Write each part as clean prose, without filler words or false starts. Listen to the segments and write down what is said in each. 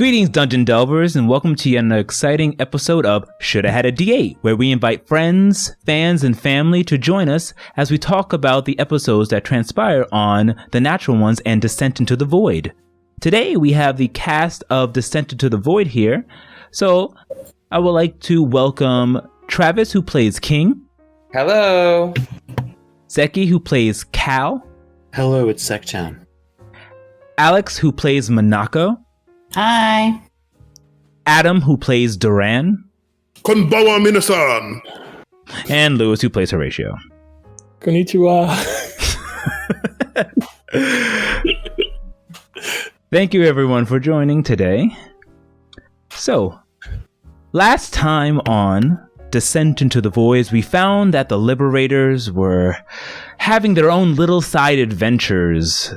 Greetings, Dungeon Delvers, and welcome to yet an exciting episode of Shoulda Hada D8, where we invite friends, fans, and family to join us as we talk about the episodes that transpire on The Natural Ones and Descent into the Void. Today, we have the cast of Descent into the Void here, so I would like to welcome Travis, who plays King. Hello. Zeki, who plays Cal. Hello, it's Sekchan. Alex, who plays Monako. Hi. Adam, who plays Duran. Konbawa minasan. And Lewis, who plays Horatio. Konnichiwa. Thank you, everyone, for joining today. So, last time on Descent into the Voids, we found that the Liberators were having their own little side adventures.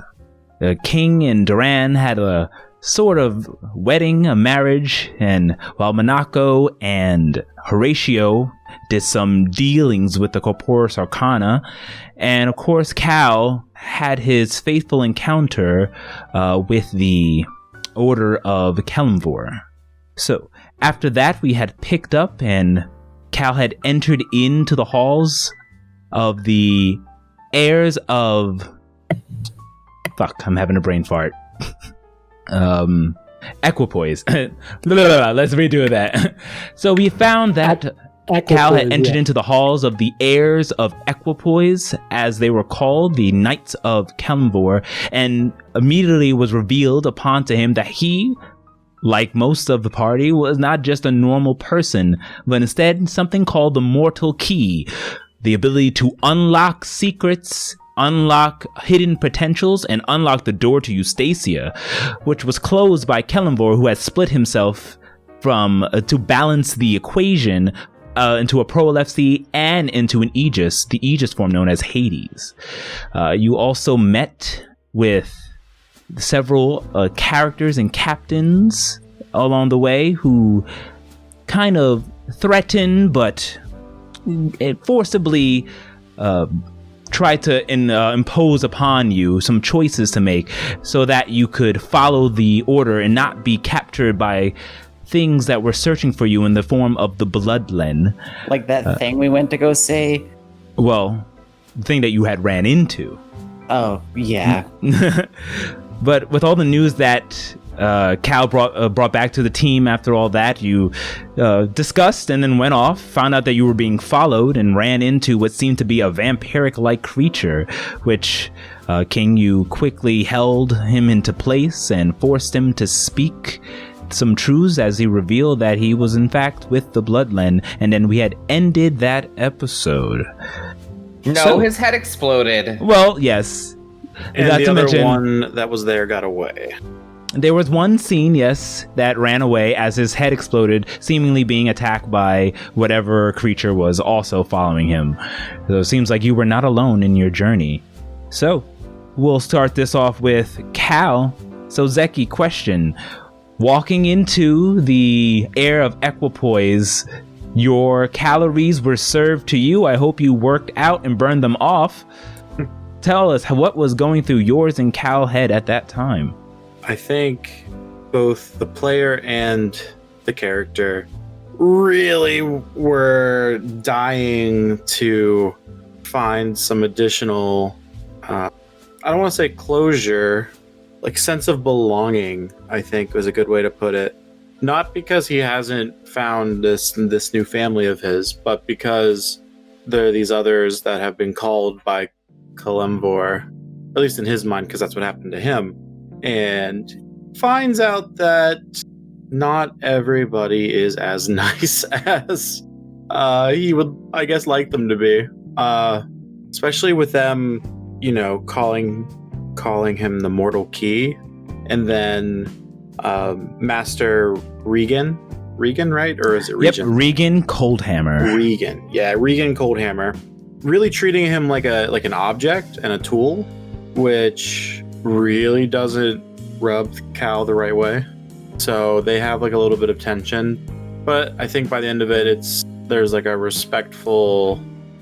King and Duran had a sort of wedding, a marriage, and while Monako and Horatio did some dealings with the Corporus Arcana, and of course Cal had his faithful encounter with the Order of Kelemvor. So after that, we had picked up and Cal had entered into the halls of the Heirs of... Fuck, I'm having a brain fart. Equipoise. Let's redo that. So we found that Cal had entered into the halls of the Heirs of Equipoise, as they were called, the Knights of Kelemvor, and immediately was revealed upon to him that he, like most of the party, was not just a normal person, but instead something called the Mortal Key, the ability to unlock secrets, unlock hidden potentials, and unlock the door to Eustacia, which was closed by Kelemvor, who had split himself from to balance the equation into a prolepsy and into an Aegis, the Aegis form known as Hades. You also met with several characters and captains along the way who kind of threatened but forcibly try to impose upon you some choices to make so that you could follow the order and not be captured by things that were searching for you in the form of the Bloodlen. Like that thing we went to go see? Well, the thing that you had ran into. Oh, yeah. But with all the news that Cal brought back to the team after all that, you discussed and then went off, found out that you were being followed, and ran into what seemed to be a vampiric-like creature, which, King, you quickly held him into place and forced him to speak some truths as he revealed that he was in fact with the Bloodlen, and then we had ended that episode. No, his head exploded. Well, yes. And the other one that was there got away. There was one scene, yes, that ran away as his head exploded, seemingly being attacked by whatever creature was also following him. So it seems like you were not alone in your journey. So, we'll start this off with Cal. So, Zeki, question. Walking into the Heir of Equipoise, your calories were served to you. I hope you worked out and burned them off. Tell us what was going through yours and Cal's head at that time. I think both the player and the character really were dying to find some additional, I don't want to say closure, like sense of belonging, I think was a good way to put it. Not because he hasn't found this new family of his, but because there are these others that have been called by Kelemvor, at least in his mind, because that's what happened to him. And finds out that not everybody is as nice as he would, I guess, like them to be. Especially with them, calling him the Mortal Key, and then Master Regan, right? Or is it Regan? Yep, Regan Coldhammer. Regan Coldhammer. Really treating him like an object and a tool, which really doesn't rub Cal the right way. So they have like a little bit of tension, but I think by the end of it, there's like a respectful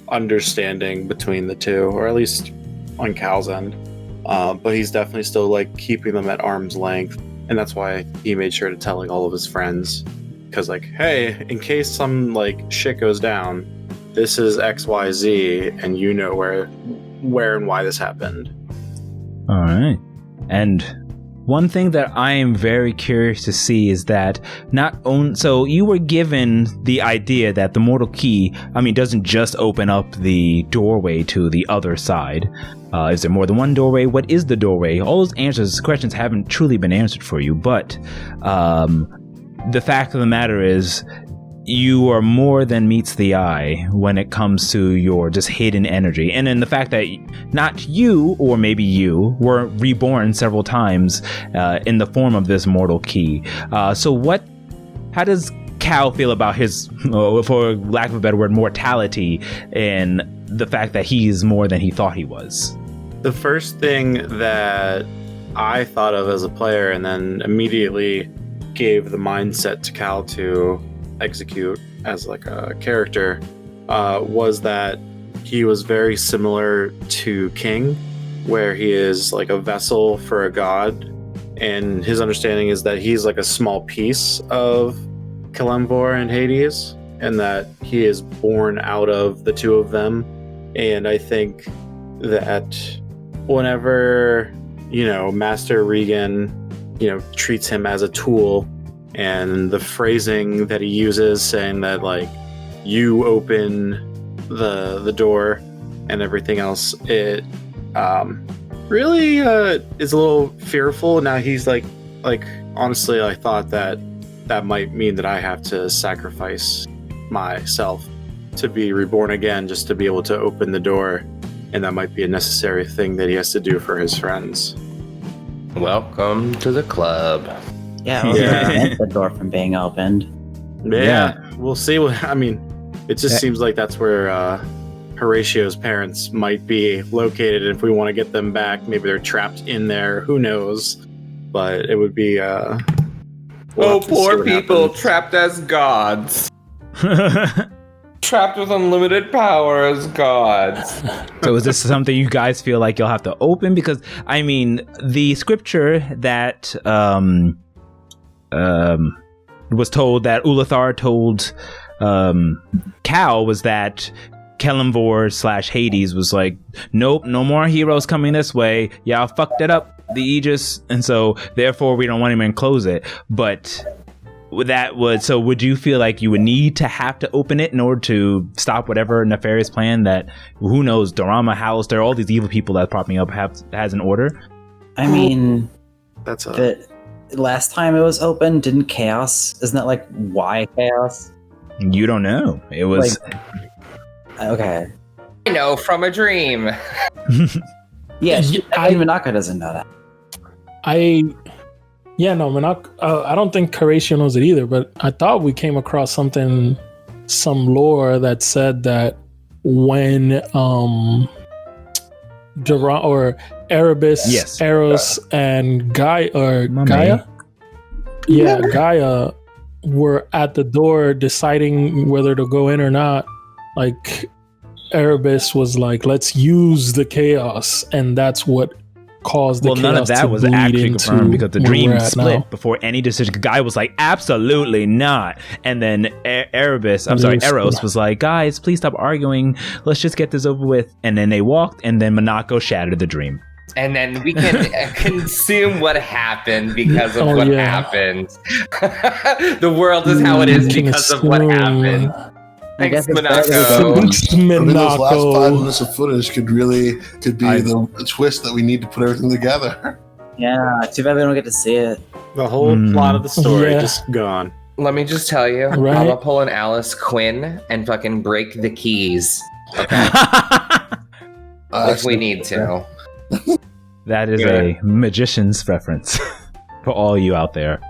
understanding between the two, or at least on Cal's end. But he's definitely still like keeping them at arm's length and that's why he made sure to tell like all of his friends, because like, hey, in case some like shit goes down, this is XYZ, and you know where and why this happened. All right. And one thing that I am very curious to see is that so you were given the idea that the mortal key, doesn't just open up the doorway to the other side. Is there more than one doorway? What is the doorway? All those questions haven't truly been answered for you, but the fact of the matter is you are more than meets the eye when it comes to your just hidden energy. And then the fact that not you, or maybe you, were reborn several times in the form of this mortal key. So how does Cal feel about his, for lack of a better word, mortality, and the fact that he's more than he thought he was? The first thing that I thought of as a player, and then immediately gave the mindset to Cal to execute as like a character, was that he was very similar to King, where he is like a vessel for a god, and his understanding is that he's like a small piece of Kelemvor and Hades, and that he is born out of the two of them. And I think that whenever, Master Regan, treats him as a tool, and the phrasing that he uses, saying that like you open the door and everything else, it really is a little fearful. Now he's like honestly, I thought that might mean that I have to sacrifice myself to be reborn again, just to be able to open the door, and that might be a necessary thing that he has to do for his friends. Welcome to the club. Yeah, we'll prevent the door from being opened. Yeah, we'll see it just seems like that's where Horatio's parents might be located. If we want to get them back, maybe they're trapped in there, who knows? But it would be poor people trapped as gods. Trapped with unlimited power as gods. So is this something you guys feel like you'll have to open? Because the scripture that was told, that Ulathar told Cal, was that Kelemvor / Hades was like, nope, no more heroes coming this way. Y'all fucked it up, the Aegis, and so therefore we don't want him to close it. But would you feel like you would need to have to open it in order to stop whatever nefarious plan that, who knows, Dorama, Halaster, all these evil people that popping up has an order? That's the last time it was open, didn't Chaos? Isn't that like why Chaos? You don't know. It was okay. I know from a dream. Yeah, Minako doesn't know that. Minako. I don't think Horatio knows it either, but I thought we came across some lore that said that when Erebus, Eros, and Gaia, Gaia were at the door deciding whether to go in or not. Like, Erebus was like, let's use the chaos, and that's what caused the chaos. Well, none of that was actually confirmed because the dream split before any decision. Guy was like, absolutely not. And then Eros was like, guys, please stop arguing. Let's just get this over with. And then they walked, and then Minako shattered the dream. And then we can consume what happened because of what happened. The world is how it is because of what happened. Thanks, Minako. Those last 5 minutes of footage could be the twist that we need to put everything together. Yeah, too bad we don't get to see it. The whole plot of the story just gone. Let me just tell you, right? I'm gonna pull an Alice Quinn and fucking break the keys. Okay. If we need to. That is a magician's reference for all you out there.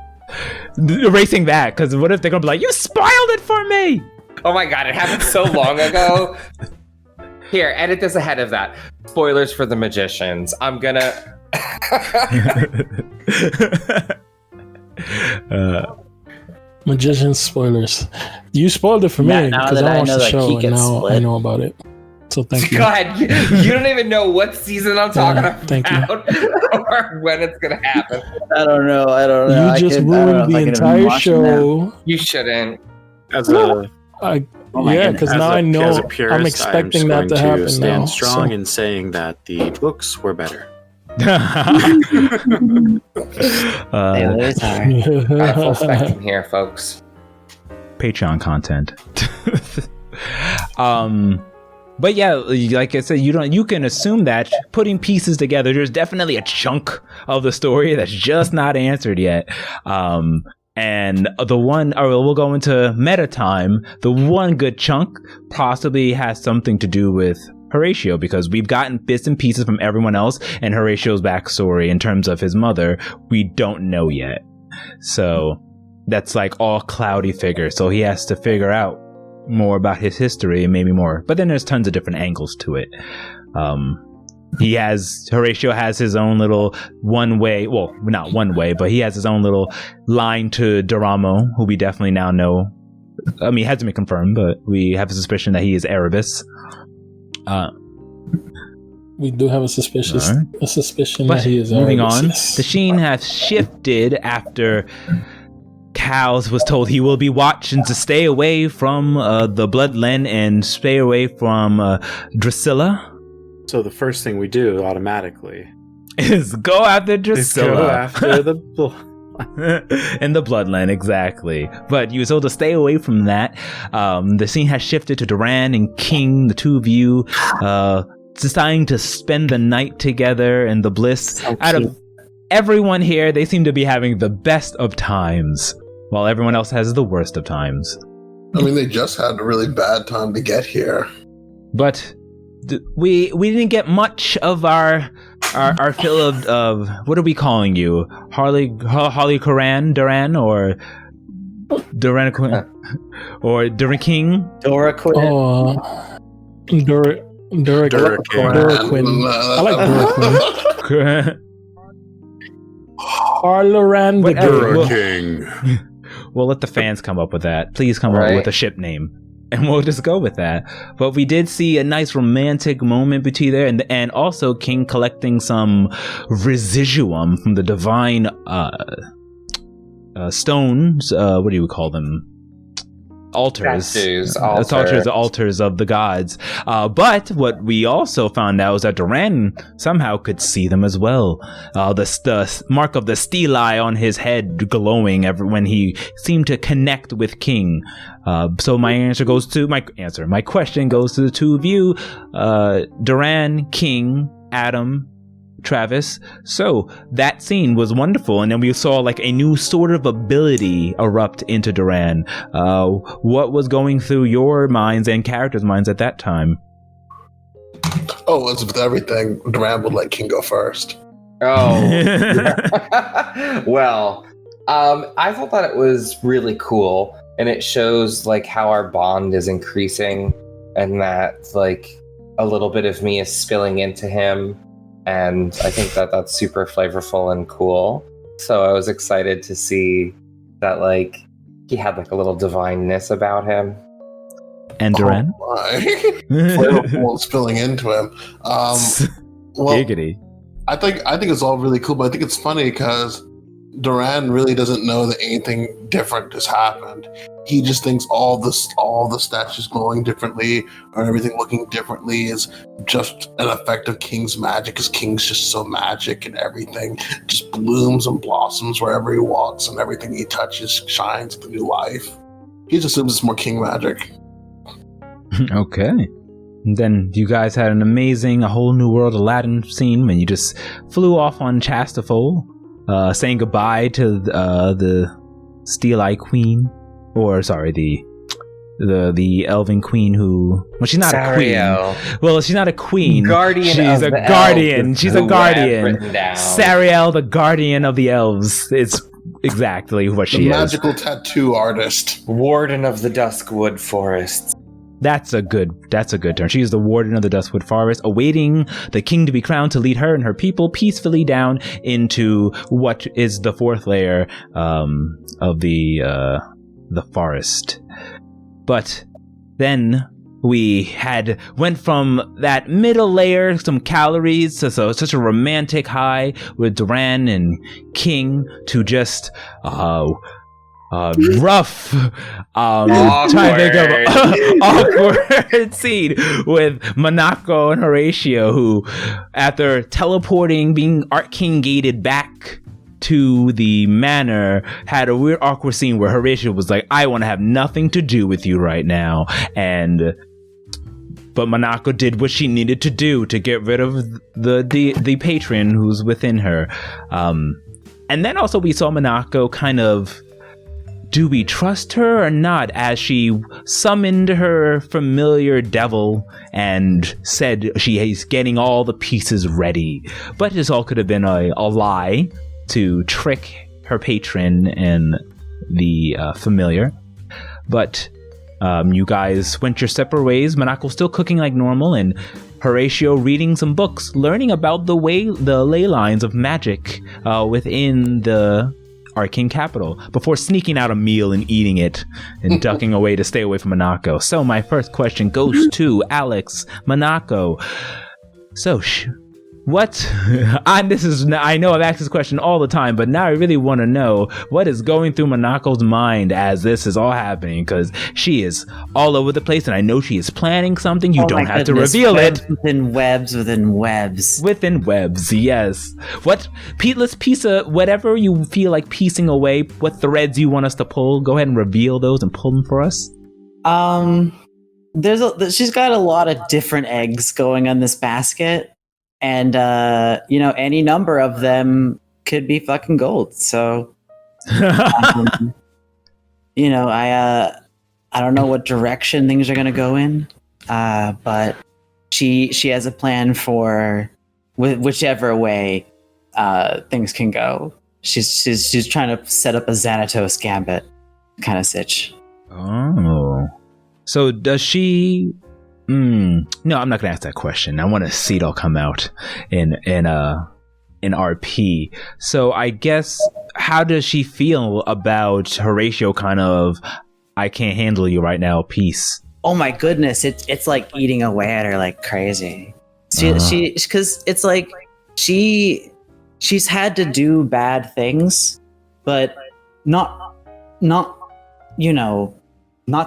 Erasing that, because what if they're gonna be like, you spoiled it for me? Oh my god, it happened so long ago. Here, edit this ahead of that. Spoilers for the magicians. I'm gonna... Magician spoilers. You spoiled it for me because I watched the show and now I know about it. So thank you. God, you don't even know what season I'm talking about thank you. or when it's going to happen. I don't know. You just ruined the entire show. You shouldn't. As a Because now I know as a purist, I'm expecting that to happen stand now. strong So. in saying that the books were better. They lose are. Got full spectrum here, folks. Patreon content. But yeah, like I said, you can assume that putting pieces together, there's definitely a chunk of the story that's just not answered yet. And the one, or we'll go into meta time. The one good chunk possibly has something to do with Horatio, because we've gotten bits and pieces from everyone else, and Horatio's backstory in terms of his mother, we don't know yet. So that's like all cloudy figure. So he has to figure out more about his history and maybe more. But then there's tons of different angles to it. Horatio has his own little one way, well, not one way, but he has his own little line to Doramo, who we definitely now know. I mean, it hasn't been confirmed, but we have a suspicion that he is Erebus. We do have a suspicion that he is moving Erebus, on. yes. The sheen has shifted after Cows was told he will be watching to stay away from the Bloodlen and stay away from Drusilla. So the first thing we do automatically is go after Drusilla. Go after the in the Bloodline, exactly. But you was told to stay away from that. The scene has shifted to Duran and King, the two of you, deciding to spend the night together in the bliss. So Out of everyone here, they seem to be having the best of times, while everyone else has the worst of times. I mean, they just had a really bad time to get here. But we didn't get much of our fill of what are we calling you? Harley Duran, or Duran or Duran King? Dora Quinn. Dora Quinn. I like Dora Quinn. Harleran the Dora King. We'll let the fans come up with that. Please come up with a ship name, and we'll just go with that. But we did see a nice romantic moment between there, and also King collecting some residuum from the divine stones. What do you call them? Altars of the gods. But what we also found out is that Duran somehow could see them as well. The mark of the stelae on his head glowing when he seemed to connect with King. So my question goes to the two of you, Duran, King, Adam, Travis. So that scene was wonderful, and then we saw like a new sort of ability erupt into Duran. What was going through your minds and characters' minds at that time? Oh, it's with everything. Duran would let King go first. Oh, well, I thought that it was really cool, and it shows like how our bond is increasing, and that like a little bit of me is spilling into him. And I think that that's super flavorful and cool. So I was excited to see that, like, he had like a little divineness about him. And Duran? Oh flavorful spilling into him. Well, Giggity. I think it's all really cool, but I think it's funny because Duran really doesn't know that anything different has happened. He just thinks all the statues glowing differently or everything looking differently is just an effect of King's magic, because King's just so magic, and everything just blooms and blossoms wherever he walks, and everything he touches shines with new life. He just assumes it's more King magic. Okay. And then you guys had an amazing A Whole New World Aladdin scene when you just flew off on Chastafol, saying goodbye to the Steel-Eye Queen. Or sorry, the Elven Queen who... Well, she's not Sariel. a queen. Well, she's not a queen. Guardian she's of a the guardian. elves, She's a guardian. Sariel, the guardian of the elves. It's exactly what she The is. magical tattoo artist. Warden of the Duskwood Forests. That's a good term. She is the warden of the Duskwood Forest, awaiting the king to be crowned to lead her and her people peacefully down into what is the fourth layer of the forest. But then we went from that middle layer, some calories, to such a romantic high with Duran and King, to just rough, trying to think of awkward scene with Manako and Horatio, who, after teleporting, being King gated back to the manor, had a weird awkward scene where Horatio was like, I want to have nothing to do with you right now, but Manako did what she needed to do to get rid of the patron who's within her. And then also we saw Manako kind of, do we trust her or not, as she summoned her familiar devil and said she is getting all the pieces ready. But this all could have been a lie to trick her patron and the familiar. But you guys went your separate ways. Manako still cooking like normal, and Horatio reading some books, learning about the ley lines of magic within the Arcane capital, before sneaking out a meal and eating it and ducking away to stay away from Manako. So my first question goes to Alex. Manako. So what? I know I've asked this question all the time, but now I really want to know what is going through Manako's mind as this is all happening, because she is all over the place, and I know she is planning something. You don't have to reveal it. Within webs. Within webs, yes. What? Let's piece whatever you feel like piecing away, what threads you want us to pull. Go ahead and reveal those and pull them for us. She's got a lot of different eggs going on this basket. And, any number of them could be fucking gold. So, I don't know what direction things are going to go in. But she has a plan for whichever way things can go. She's trying to set up a Xanatos gambit kind of sitch. Oh. So does she... No, I'm not gonna ask that question. I want to see it all come out in RP. So I guess, how does she feel about Horatio kind of, I can't handle you right now piece? Oh my goodness, it's like eating away at her like crazy. Because it's like she's had to do bad things, but not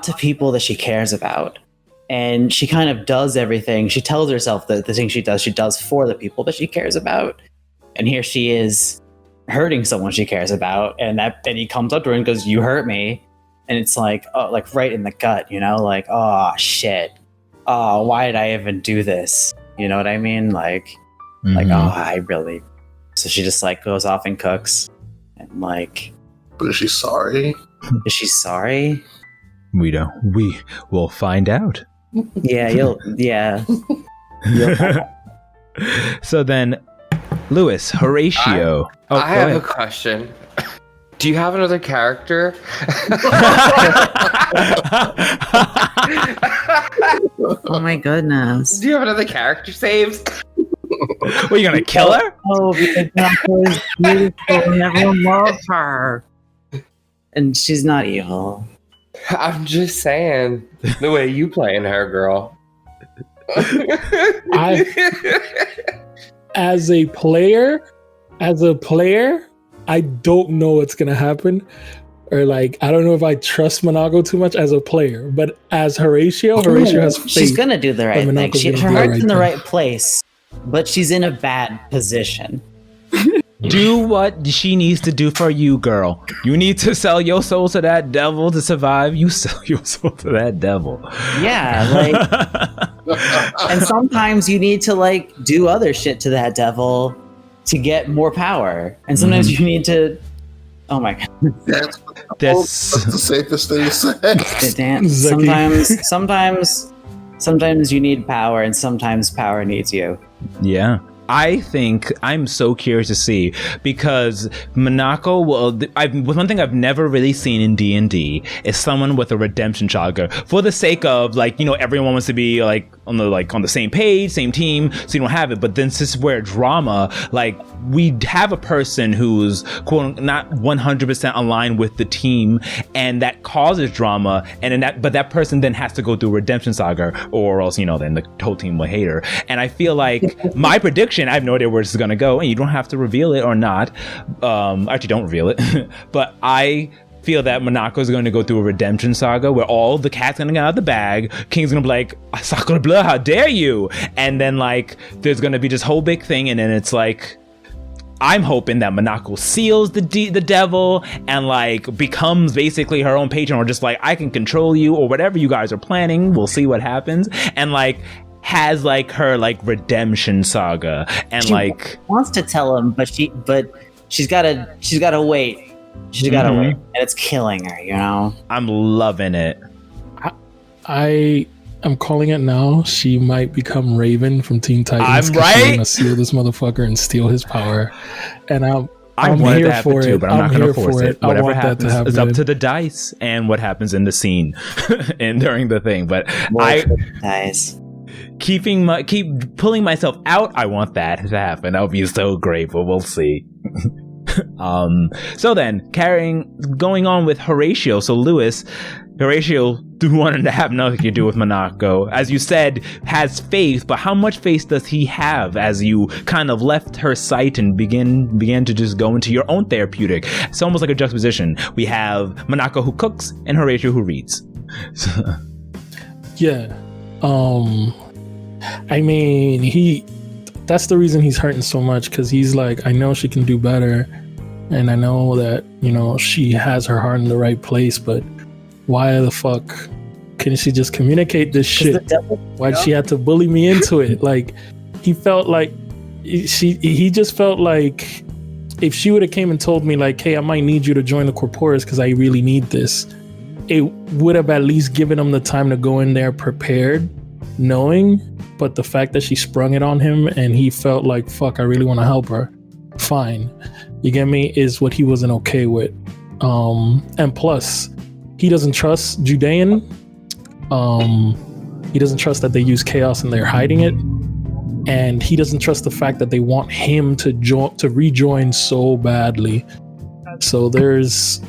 to people that she cares about. And she kind of does everything. She tells herself that the thing she does for the people that she cares about. And here she is hurting someone she cares about. And he comes up to her and goes, "You hurt me." And it's like, oh, like right in the gut, like, oh shit. Oh, why did I even do this? You know what I mean? Like, oh, I really. So she just like goes off and cooks. And like. But is she sorry? Is she sorry? We will find out. Yeah, you'll So then, Lewis, Horatio. I have a question. Do you have another character? Oh my goodness. Do you have another character saved? Are you gonna kill her? Oh, because Manako is beautiful and everyone loves her. And she's not evil. I'm just saying, the way you playing her, girl. As a player, I don't know what's gonna happen, or like I don't know if I trust Manako too much as a player. But as Horatio has faith. She's gonna do the right thing. Her heart's in the right place, but she's in a bad position. Do what she needs to do for you, girl. You need to sell your soul to that devil to survive. You sell your soul to that devil. Yeah, like, and sometimes you need to like do other shit to that devil to get more power, and sometimes you need to. Oh my god, that's the safest thing to say. Sometimes you need power, and sometimes power needs you. Yeah. I think I'm so curious to see, because Manako, one thing I've never really seen in D&D is someone with a redemption chakra. For the sake of, like, everyone wants to be like on the same page, same team, so you don't have it. But then this is where drama, like, we have a person who's quote not 100% aligned with the team, and that causes drama, and then that person then has to go through a redemption saga, or else, you know, then the whole team will hate her. And I feel like my prediction, I have no idea where this is gonna go, and you don't have to reveal it or not. Actually, don't reveal it. But I feel that Monaco is going to go through a redemption saga where all the cat's going to get out of the bag. King's going to be like, Sacre Bleu, how dare you? And then, like, there's going to be this whole big thing, and then it's like, I'm hoping that Monaco seals the devil and, like, becomes basically her own patron, or just like, I can control you, or whatever you guys are planning. We'll see what happens. And, like, has, like, her, like, redemption saga, and she like wants to tell him, but she's gotta wait. She's gotta wait, and it's killing her, you know? I'm loving it. I am calling it now. She might become Raven from Teen Titans. I'm right. She's gonna seal this motherfucker and steal his power. And I'm want here it to happen for too, it. but I'm not going to force it. I Whatever want that to happens happen. is up to the dice and what happens in the scene and during the thing. But Nice. keep pulling myself out. I want that to happen. That would be so great, but we'll see. So then, going on with Horatio. So Horatio wanted to have nothing to do with Monaco. As you said, has faith, but how much faith does he have as you kind of left her sight and began to just go into your own therapeutic? It's almost like a juxtaposition. We have Monaco who cooks and Horatio who reads. Yeah. I mean, that's the reason he's hurting so much, because he's like, I know she can do better, and I know that, you know, she has her heart in the right place, but why the fuck couldn't she just communicate this shit? Why'd she have to bully me into it? Like, he felt like he just felt like if she would have came and told me, like, hey, I might need you to join the Corporis because I really need this, it would have at least given him the time to go in there prepared, knowing. But the fact that she sprung it on him and he felt like, fuck, I really want to help her, fine, you get me, is what he wasn't okay with. And plus, he doesn't trust Judean. He doesn't trust that they use chaos and they're hiding it. And he doesn't trust the fact that they want him to rejoin so badly. So there's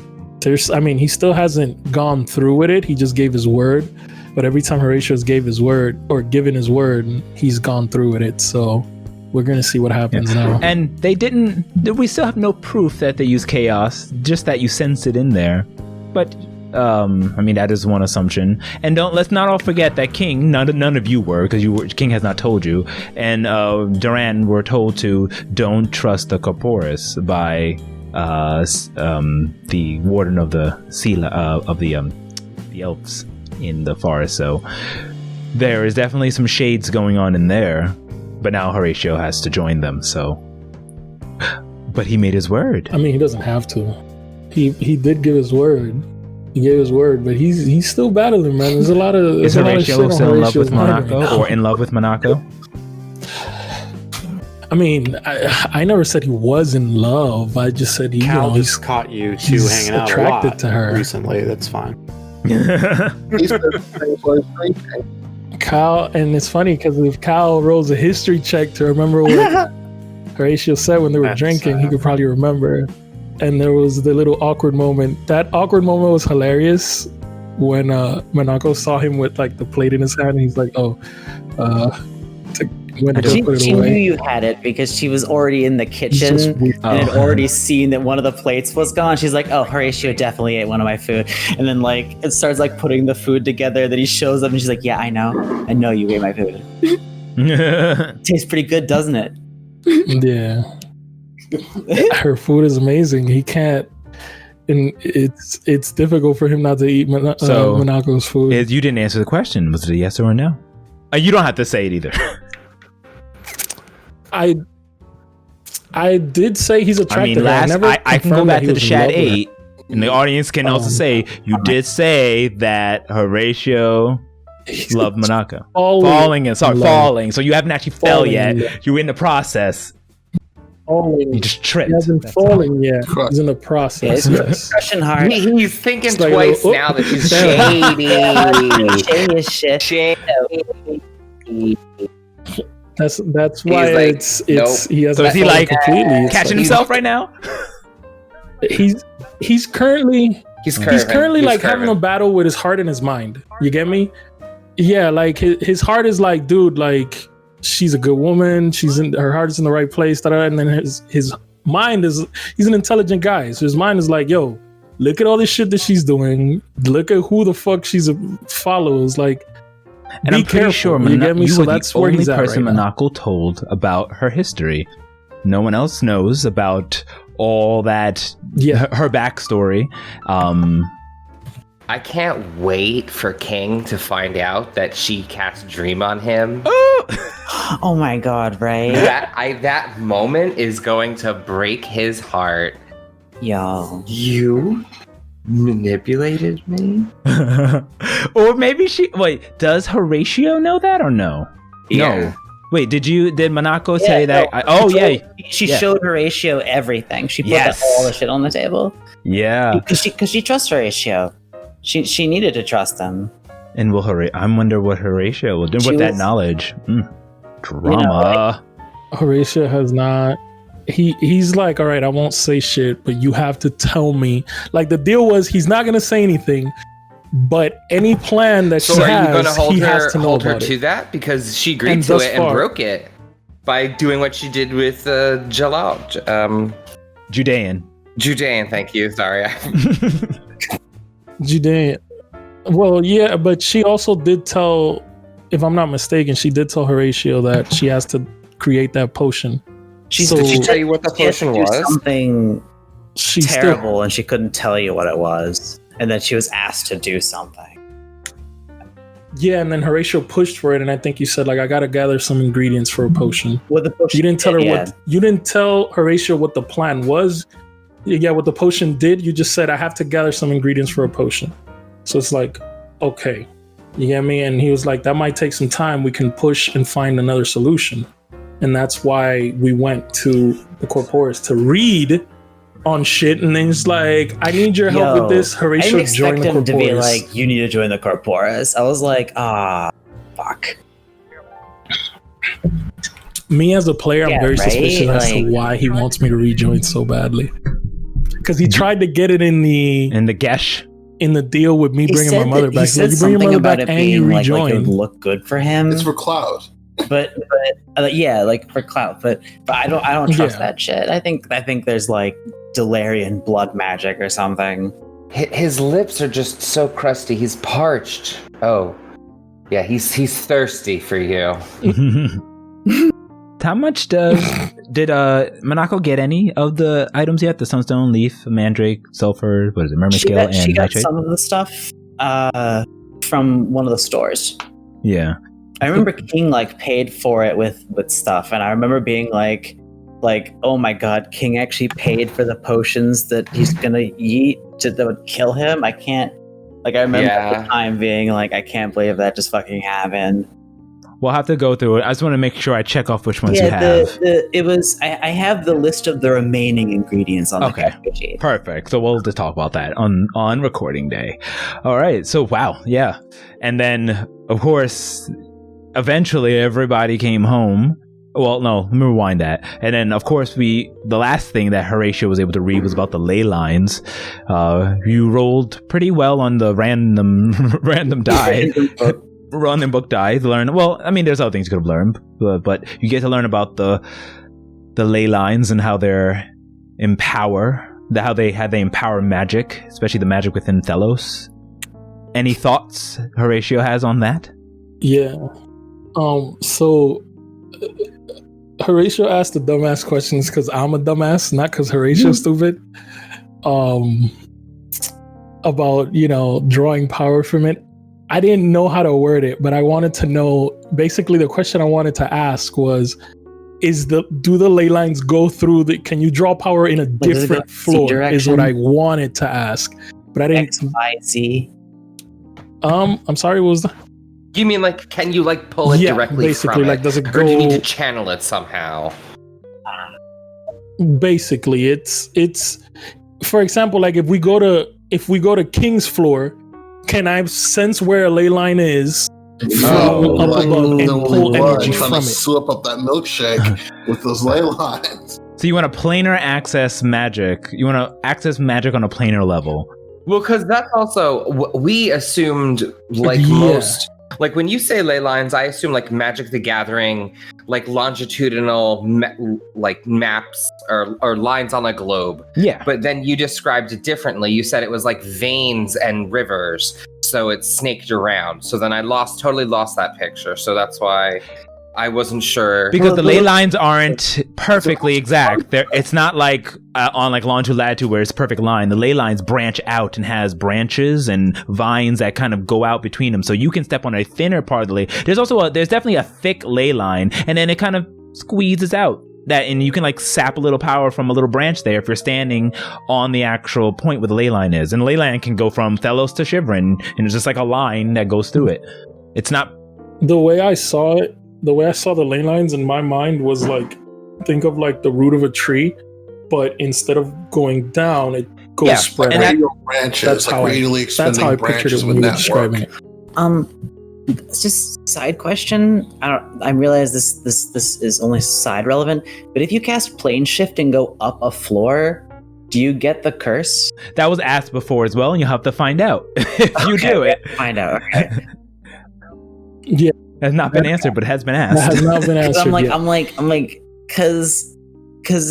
I mean, he still hasn't gone through with it. He just gave his word. But every time Horatio's gave his word or given his word, he's gone through with it. So we're going to see what happens now. And we still have no proof that they use chaos, just that you sense it in there. But, I mean, that is one assumption. And let's not all forget that King, none of you were, because King has not told you, and Duran were told to don't trust the Corporis by the warden of the the elves in the forest. So there is definitely some shades going on in there, but now Horatio has to join them. So, but he made his word. I mean, he doesn't have to. He did give his word. He gave his word, but he's still battling, man. There's a lot of. Is Horatio still in love with Monaco, or in love with Monaco? I mean, I never said he was in love. I just said Cal just caught you two hanging out attracted a lot to her recently. That's fine. Kyle, and it's funny because if Kyle rolls a history check to remember what Horatio said when they were drinking, he could probably remember. And there was the little awkward moment. That awkward moment was hilarious when Monaco saw him with like the plate in his hand, and he's like, She knew you had it because she was already in the kitchen and had already seen that one of the plates was gone. She's like, oh, Horatio definitely ate one of my food. And then like it starts like putting the food together. Then he shows up and she's like, yeah, I know you ate my food. Tastes pretty good, doesn't it? Yeah. Her food is amazing. He can't, and it's difficult for him not to eat Monaco's food. You didn't answer the question. Was it a yes or a no? You don't have to say it either. I did say he's attractive. I mean, I can go back to the Shad 8, and the audience can also say, you did say that Horatio loved Monaco. Falling. So you haven't actually fell yet. You're in the process. You just tripped. He hasn't fallen yet. He's in the process. Yes. Crushing hard. He's thinking twice now that he's shady. Shady as shit. Shady. That's why like, it's nope. he has. So is he like completely? It's catching like- himself right now? He's currently He's currently like having a battle with his heart and his mind. You get me? Yeah, like his heart is like, dude, like she's a good woman. Her heart is in the right place. And then his mind is, he's an intelligent guy. So his mind is like, yo, look at all this shit that she's doing. Look at who the fuck she's follows. Like, And be I'm pretty careful, sure you get me? you So were that's the where only he's at person right now. Monaco told about her history. No one else knows about all that, her backstory. I can't wait for King to find out that she cast Dream on him. Oh my god, right? That moment is going to break his heart. Yo. You manipulated me? Or maybe does Horatio know that or no? Yeah. No. Wait, did Monaco Yeah, say that? no, Yeah. She showed Horatio everything. She put Yes. all the shit on the table. Yeah. Because she trusts Horatio. She needed to trust him. And I wonder what Horatio will do with that knowledge. Drama. Horatio has not. He's like, all right, I won't say shit, but you have to tell me. Like the deal was, he's not gonna say anything, but any plan that So she are has, you going to he has to know hold her about to it. that? Because she agreed And to thus it and far- broke it by doing what she did with Jalal. Judean. Judean, thank you. Sorry. Judean. Well, yeah, but she also did tell, if I'm not mistaken, she did tell Horatio that she has to create that potion. Did she tell you what the She had to potion do was? something She's terrible, and she couldn't tell you what it was. And then she was asked to do something. Yeah, and then Horatio pushed for it, and I think you said, like, I gotta gather some ingredients for a potion. What the potion You didn't tell her did, what. You didn't tell Horatio what the plan was. Yeah, what the potion did. You just said, I have to gather some ingredients for a potion. So it's like, okay, you get me? And he was like, that might take some time. We can push and find another solution. And that's why we went to the Corporis to read on shit. And then it's like, I need your help with this. I Horatio didn't joined expect the him to be Corporis. like, you need to join the Corporis. I was like, fuck. Me as a player, I'm Yeah, very right? suspicious as to Like- why he wants me to rejoin so badly. Because he tried to get it in the Gesh. in the deal with me bringing my mother back. He He's said like, you bring your something mother about back it and you being like it rejoin. would look good for him. It's for cloud. but yeah, like for clout. But I don't trust Yeah. that shit. I think there's like Delarian blood magic or something. His lips are just so crusty. He's parched. Oh, yeah, he's thirsty for you. How much did Monaco get any of the items yet? The sunstone, leaf, mandrake, sulfur, what is it, mermaid scale, and She got nitrate? some of the stuff from one of the stores. Yeah. I remember King like paid for it with stuff, and I remember being like, oh my god, King actually paid for the potions that he's gonna eat that would kill him. I can't. Like I remember at the time being like, I can't believe that just fucking happened. We'll have to go through it. I just want to make sure I check off which ones you have. It was. I have the list of the remaining ingredients on the character sheet. Perfect. So we'll just talk about that on recording day. All right. So wow, yeah. And then of course, eventually everybody came home. Well, no, let me rewind that. And then of course the last thing that Horatio was able to read was about the ley lines. You rolled pretty well on the random die. Random book die to learn. Well, I mean, there's other things you could have learned, but you get to learn about the ley lines and how they're how they empower magic, especially the magic within Thelos. Any thoughts Horatio has on that? Yeah. So Horatio asked the dumbass questions because I'm a dumbass, not because Horatio's stupid. About drawing power from it. I didn't know how to word it, but I wanted to know. Basically, the question I wanted to ask was, do the ley lines go through can you draw power in a different floor? Is what I wanted to ask, but I didn't. X, Y, Z. I'm sorry. What was that? You mean like, can you like pull it directly basically, from like, it? does it Or do you need go- to channel it somehow? Basically, it's for example, like if we go to King's floor, can I sense where a ley line is up above and pull energy trying from to it. swoop up that milkshake with those ley lines. So you want to planar access magic. You want to access magic on a planar level. Well, because that's also we assumed like Yeah. most. Like when you say ley lines, I assume like Magic the Gathering, like longitudinal like maps or lines on a globe. Yeah. But then you described it differently. You said it was like veins and rivers, so it's snaked around. So then I totally lost that picture. So that's why I wasn't sure. Because the ley lines aren't perfectly exact. It's not like on like longitude latitude where it's a perfect line. The ley lines branch out and has branches and vines that kind of go out between them. So you can step on a thinner part of the ley. There's definitely a thick ley line, and then it kind of squeezes out that, and you can like sap a little power from a little branch there if you're standing on the actual point where the ley line is. And the ley line can go from Thelos to Shivrin, and it's just like a line that goes through it. It's not The way I saw it, the way I saw the ley lines in my mind was like, think of like the root of a tree, but instead of going down, it goes spread and out. Radial branches, That's like how I- radially That's how extending I pictured branches it with when you were network. describing it. It's just side question. I realize this is only side relevant, but if you cast plane shift and go up a floor, do you get the curse? that was asked before as well, and you'll have to find out if you do it. Find out. Okay. Yeah, Has not been answered, but has been that asked. has not been answered yet. I'm like, because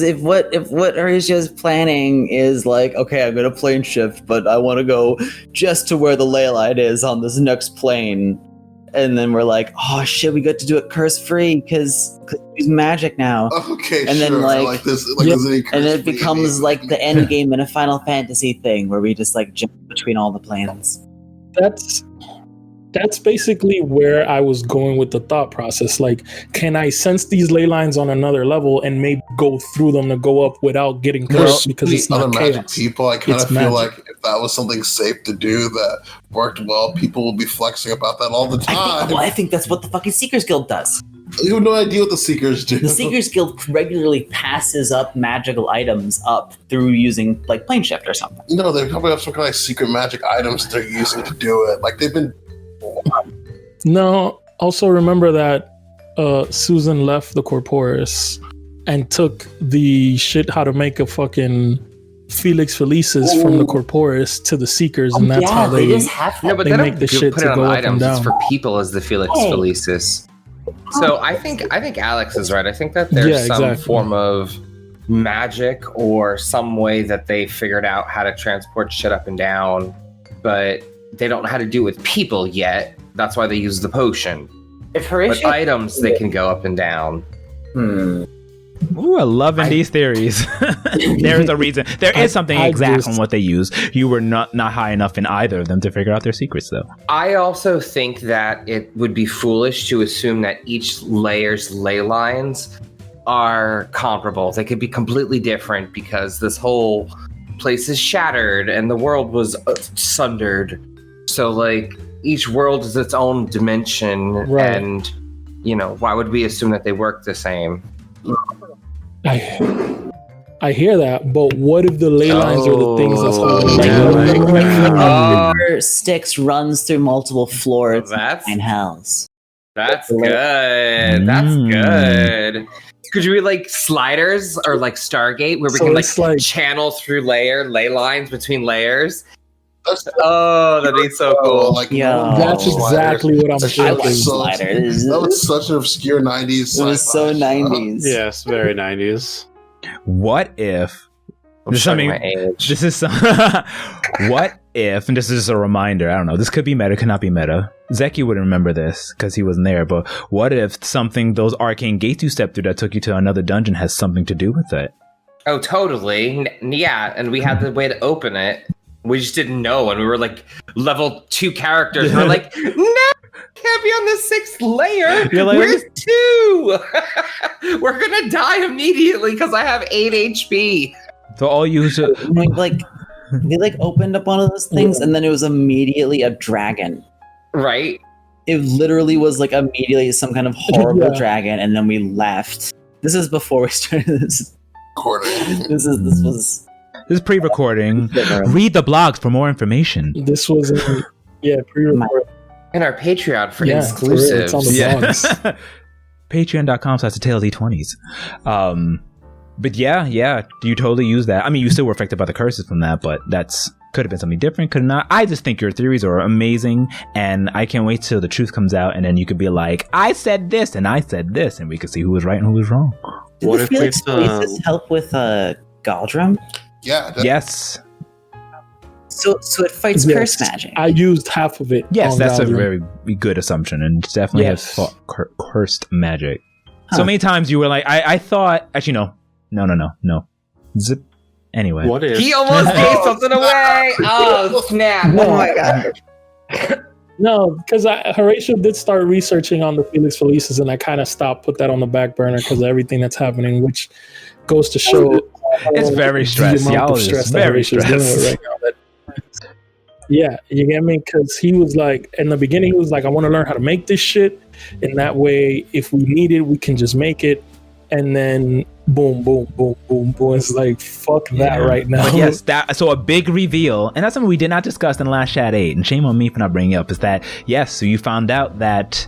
if what Horatio's planning is like, okay, I'm gonna plane shift, but I want to go just to where the ley line is on this next plane, and then we're like, oh shit, we get to do it curse free because use magic now, Okay, And then, sure. like- this, Yeah. this any and then it curse becomes baby. like the end game in a Final Fantasy thing where we just like jump between all the planes. That's basically where I was going with the thought process. Like, can I sense these ley lines on another level and maybe go through them to go up without getting cursed because the it's other not magic chaos? people. I kind It's of feel magic. like if that was something safe to do that worked well, people would be flexing about that all the time. I think that's what the fucking Seekers Guild does. You have no idea what the Seekers do. The Seekers Guild regularly passes up magical items up through using like plane shift or something. No, they probably have some kind of secret magic items that they're using to do it. Like they've been. No, also remember that Susan left the Corporis and took the shit how to make a fucking Felix Felicis from the Corporis to the Seekers, and that's how they just have No, but They they make don't the shit put to it on go up and items. It's down. for people as the Felix Oh. Felicis. So I think Alex is right. I think that there's Yeah, some exactly. form of magic or some way that they figured out how to transport shit up and down, but they don't know how to do it with people yet. That's why they use the potion. If But Horatio, items, they can go up and down. Ooh, I'm loving these theories. There is a reason. There is something I exact just- on what they use. You were not high enough in either of them to figure out their secrets, though. I also think that it would be foolish to assume that each layer's ley lines are comparable. They could be completely different because this whole place is shattered and the world was sundered. So, like, each world is its own dimension, Right. and, you know, why would we assume that they work the same? I hear that, but what if the ley lines are the things that's holding yeah, them like together? that. River Styx runs through multiple floors That's and hells. That's good. That's good. Could you be like sliders or like Stargate where we So can it's like- channel through ley lines between layers? That's Oh, that'd be so cool. Like, Yeah. That's sliders. exactly what I'm That shit I was like thinking. so- sliders. That was such an obscure 90s. It was so sci-fi. 90s. Yes, very 90s. What if? I'm This is showing something- my age. This is some, what if? And this is just a reminder. I don't know. This could be meta. Could not be meta. Zeki wouldn't remember this because he wasn't there. But what if something those arcane gates you stepped through that took you to another dungeon has something to do with it? Oh, totally. Yeah, and we had the way to open it. We just didn't know, and we were like level 2 characters. And we're like, no, can't be on the 6th layer. You're like, Where's 2? We're gonna die immediately because I have 8 HP. So all you should. Like they like opened up one of those things and then it was immediately a dragon. Right? It literally was like immediately some kind of horrible Yeah. dragon, and then we left. This is before we started this. Recording. This was This is pre-recording. Read the blogs for more information. This was pre-recorded. And our Patreon for Yeah, for real, exclusives. it's on the blogs. Patreon.com/thetales20s. But yeah, you totally use that. I mean, you still were affected by the curses from that, but that's could have been something different, could not. I just think your theories are amazing, and I can't wait till the truth comes out, and then you could be like, I said this, and I said this, and we could see who was right and who was wrong. Did What the if Felix we, Felicis help with Galdrum? Yeah. Yes. So it fights Yes. curse magic. I used half of it. Yes, on that's a Galdrum. very good assumption, and definitely Yes. has fought cursed magic. Huh. So many times you were like, I thought, actually, no. Zip. Anyway. What if He almost gave something away. Oh, snap. No. Oh, my God. No, because Horatio did start researching on the Felix Felicis, and I kind of put that on the back burner because of everything that's happening, which goes to show It's very the stressed. amount Y'all of is stress that very Horatio's dealing with stressed. right now. Yeah, you get me? Because he was like, in the beginning, he was like, I want to learn how to make this shit. And that way, if we need it, we can just make it. And then boom, boom, boom, boom, boom. It's like, fuck that right now. But yes, so a big reveal, and that's something we did not discuss in the last Chat 8, and shame on me for not bringing it up, is that, yes, so you found out that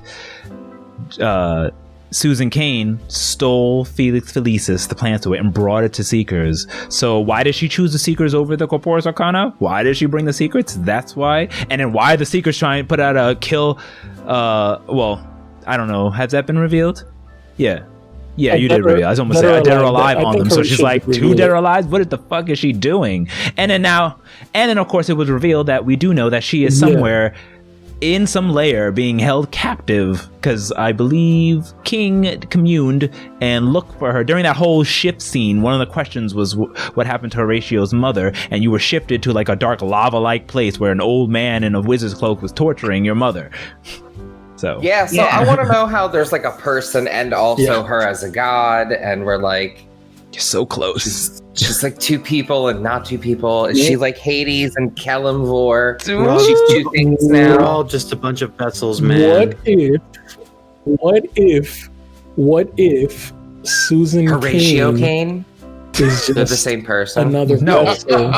Susan Kane stole Felix Felicis, the plant to it, and brought it to Seekers. So why did she choose the Seekers over the Corporis Arcana? Why did she bring the Secrets? That's why. And then why are the Seekers trying to put out a kill? Well, I don't know. Has that been revealed? Yeah, you did reveal. I was almost saying dead or alive on them. So she's like, two dead or alive? What the fuck is she doing? And then of course, it was revealed that we do know that she is somewhere in some lair being held captive, because I believe King communed and looked for her during that whole shift scene. One of the questions was what happened to Horatio's mother, and you were shifted to like a dark lava-like place where an old man in a wizard's cloak was torturing your mother. So I want to know how there's like a person and also her as a god, and we're like, you're so close. she's like two people and not two people. Is she like Hades and Kalimvor? Well, She's two things we're now. all just a bunch of vessels, man. What if Susan Horatio Kane Kane? is They're the just same person. another vessel?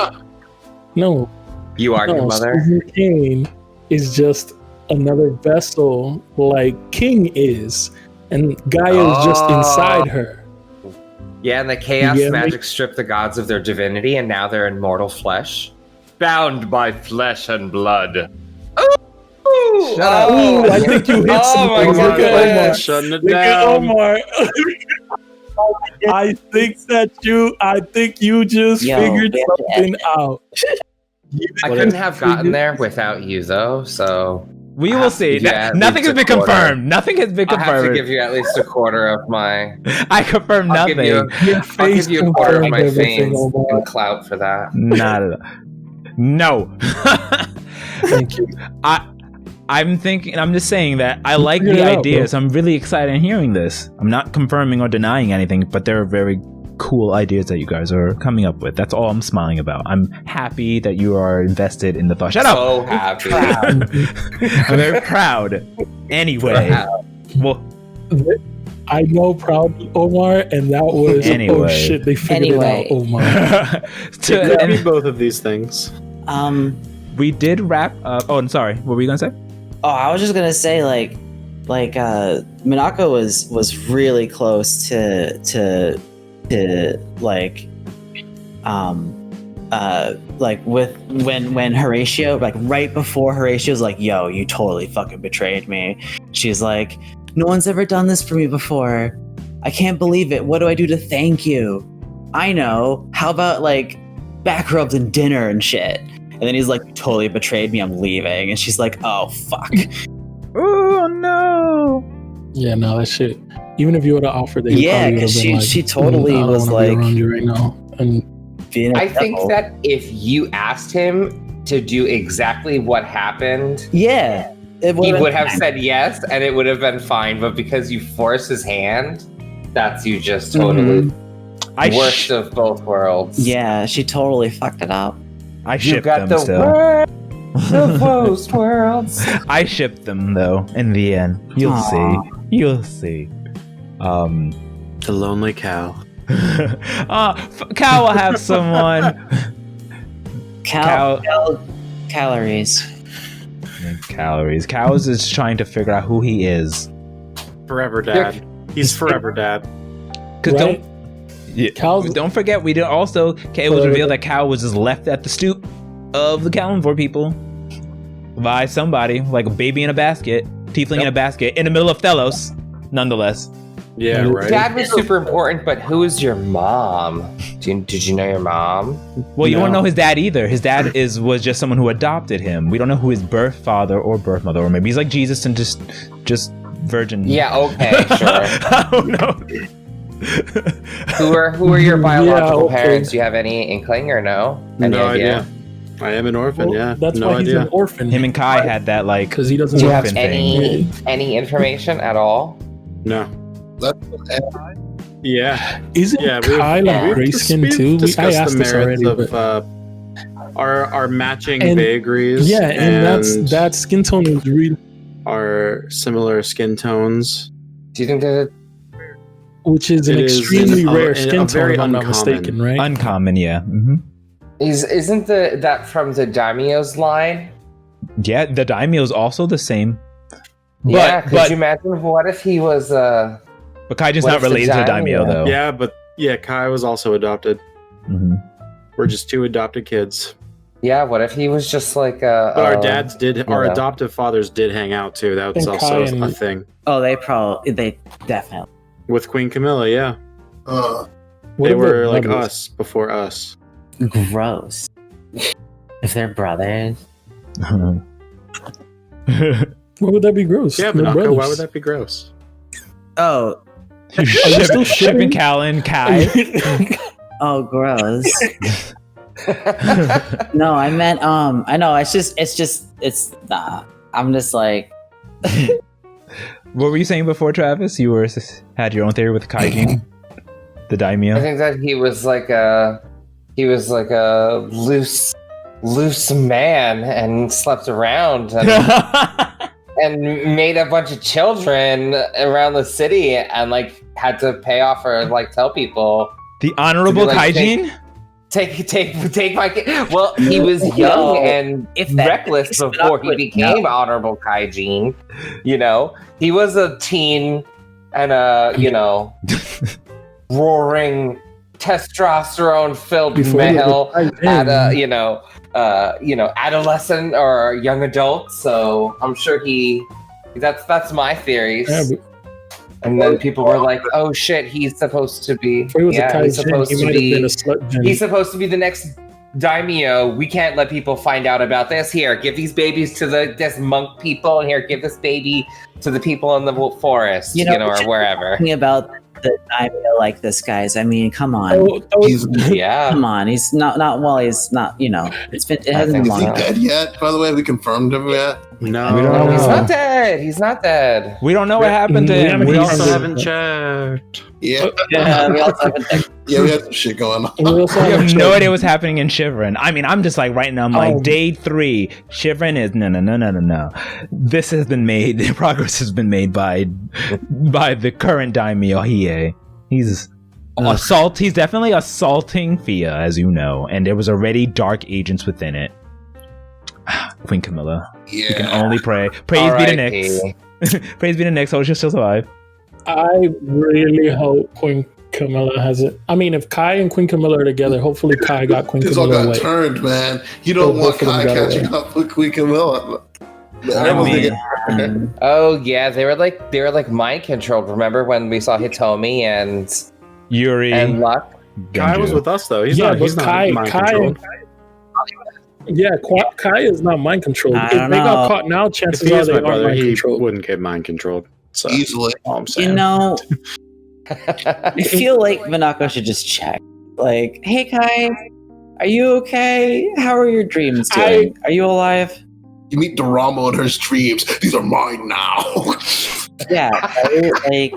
No, You are your mother. Susan Kane is just another vessel like King is, and Gaia is just inside her. Yeah, and the chaos You get me? magic stripped the gods of their divinity, and now they're in mortal flesh, bound by flesh and blood. Ooh, Shut up. Ooh, I think you hit Oh something. my Look God. at Omar. Shutting it Look at down. Omar. I think you just figured we have to something out. I couldn't have gotten there without you, though. So We I will have to see. give you at Nothing least has a been quarter. confirmed. Nothing has been I have to confirmed. give you at least a quarter of my. I confirm I'll nothing. give you, Your I'll face give you a quarter of confirmed my everything, fame Omar. and clout for that. Not at all. No. Thank you. I'm just saying that I like figured the it out, ideas. I'm really excited in hearing this. I'm not confirming or denying anything, but there are very cool ideas that you guys are coming up with. That's all I'm smiling about. I'm happy that you are invested in the thought. Shut up! So happy. I'm very proud. Anyway. Well, I know proud Omar, and that was oh Anyway. shit, they figured Anyway. it out, Omar. It could be both of these things. We did wrap up. Oh, I'm sorry. What were you gonna say? Oh, I was just gonna say like Minako was really close to like with when Horatio, like right before Horatio's like, yo, you totally fucking betrayed me. She's like, no one's ever done this for me before. I can't believe it. What do I do to thank you? I know. How about like back rubs and dinner and shit? And then he's like, you totally betrayed me. I'm leaving. And she's like, oh fuck. Oh no! Yeah, no, that shit. Even if you would have offered it, Yeah, because she totally I don't was wanna be like, around you right now. And being a I think devil. that if you asked him to do exactly what happened, Yeah. It he would've would have been said yes, and it would have been fine. But because you force his hand, that's you just totally worst of both worlds. Yeah, she totally fucked it up. I You shipped got them the still. worst of both worlds. I shipped them though. In the end, you'll Aw. see. You'll see. The lonely cow. Cal will have someone. Calories. Calories. Cows is trying to figure out who he is. Forever dad. He's forever dad. Because Yeah. Cal's- don't forget, we did also. It was revealed that Cal was just left at the stoop of the Kalimvor people by somebody, like a baby in a basket, tiefling in a basket, in the middle of Thelos. Nonetheless, Yeah, right. Dad was super important, but who is your mom? Did you know your mom? well, you No. don't know his dad either. His dad was just someone who adopted him. We don't know who his birth father or birth mother, or maybe he's like Jesus and just virgin. Yeah, okay, sure. I don't know. Who are your biological okay. parents? Do you have any inkling or no? Any No idea. I am an orphan. Well, Yeah, that's no why he's idea. an orphan. Him and Kai had that like. Because he doesn't Do you have have orphan thing. any information at all? No. That's Yeah. Isn't Yeah. Kai like gray skin too? I discussed asked the this merits already. of But, our matching And- vagaries. yeah, and that skin tone is really, our similar skin tones. Do you think that which is an It is extremely a- rare a skin very tone, if I'm not uncommon. mistaken, right? Uncommon, yeah. isn't that from the daimyo's line? Yeah, the daimyo is also the same. Yeah, But could you imagine what if he was but Kai just what not if the related to daimyo- daimyo though. Yeah, but Kai was also adopted. Mhm. We're just two adopted kids. yeah, what if he was just like But our dads did. Our yeah. adoptive fathers did hang out too. That was And also Kai and- a thing Oh, they definitely. with Queen Camilla. Yeah, What they are were their like brothers? us before us. Gross. If they're brothers. Why would that be gross? Yeah, They're but brothers. why would that be gross? Oh, Are you still Shipping shipping? Callan, Kai. oh, gross. No, I meant I know it's nah. I'm just like What were you saying before, Travis? You had your own theory with Kaijin, the I daimyo. think that he was like a loose man and slept around and made a bunch of children around the city and like had to pay off or like tell people The honorable To be like, Kaijin. take my kid. Well, he was young and if that- reckless if before he would became know. honorable Kaijin. You know, he was a teen and roaring testosterone-filled Before he male was a at Kaijin. adolescent or young adult. So I'm sure that's my theories. Yeah, but And then people were like, "Oh shit, he's supposed to be. if he was a he's Kaijin, supposed he to might have been a be. slut gen. He's supposed to be the next daimyo. We can't let people find out about this. Here, give these babies to this monk people. Here, give this baby to the people in the forest, or wherever." talking about the daimyo like this, guys. I mean, come on. he's Yeah. Come on, he's not. Well, he's not. It hasn't been think long he so. enough. dead yet? By the way, we confirmed him yet. No, We don't know. He's not dead. He's not dead. We don't know what happened to We him. haven't we He's also dead. haven't checked. Yeah, Yeah, we also haven't. yeah, we had some shit going on. We also We have haven't no checked. idea what's happening in Shivrin. I mean, I'm just like right now. I'm like Oh. day 3. Shivrin is no. This has been made. Progress has been made by the current daimyo Hiei. He's He's definitely assaulting Fia, as you know, and there was already dark agents within it. Queen Camilla. We can Yeah, only pray. Praise be to R.I.P. Nyx. Praise be to Nyx. Hope she's still alive. I really hope Queen Camilla has it. I mean, if Kai and Queen Camilla are together, hopefully Kai got Queen it's all Camilla got away. turned, man. You don't Oh, want both of them Kai got catching away. up with Queen Camilla. I mean, Oh yeah, they were like mind controlled. Remember when we saw Hitomi and Yuri. Luck? Kai was Genju. with us though. He's Yeah, not. He's but not mind Kai- controlled. Yeah, Kai is not mind controlled. I If don't they got know. caught now, If chances he are is they my are brother, mind he controlled. wouldn't get mind controlled. So Easily. all I'm saying. You know, I feel like Minako should just check. Like, hey Kai, are you okay? How are your dreams doing? Are you alive? You meet Doramo in her streams. These are mine now. Yeah, right? Like,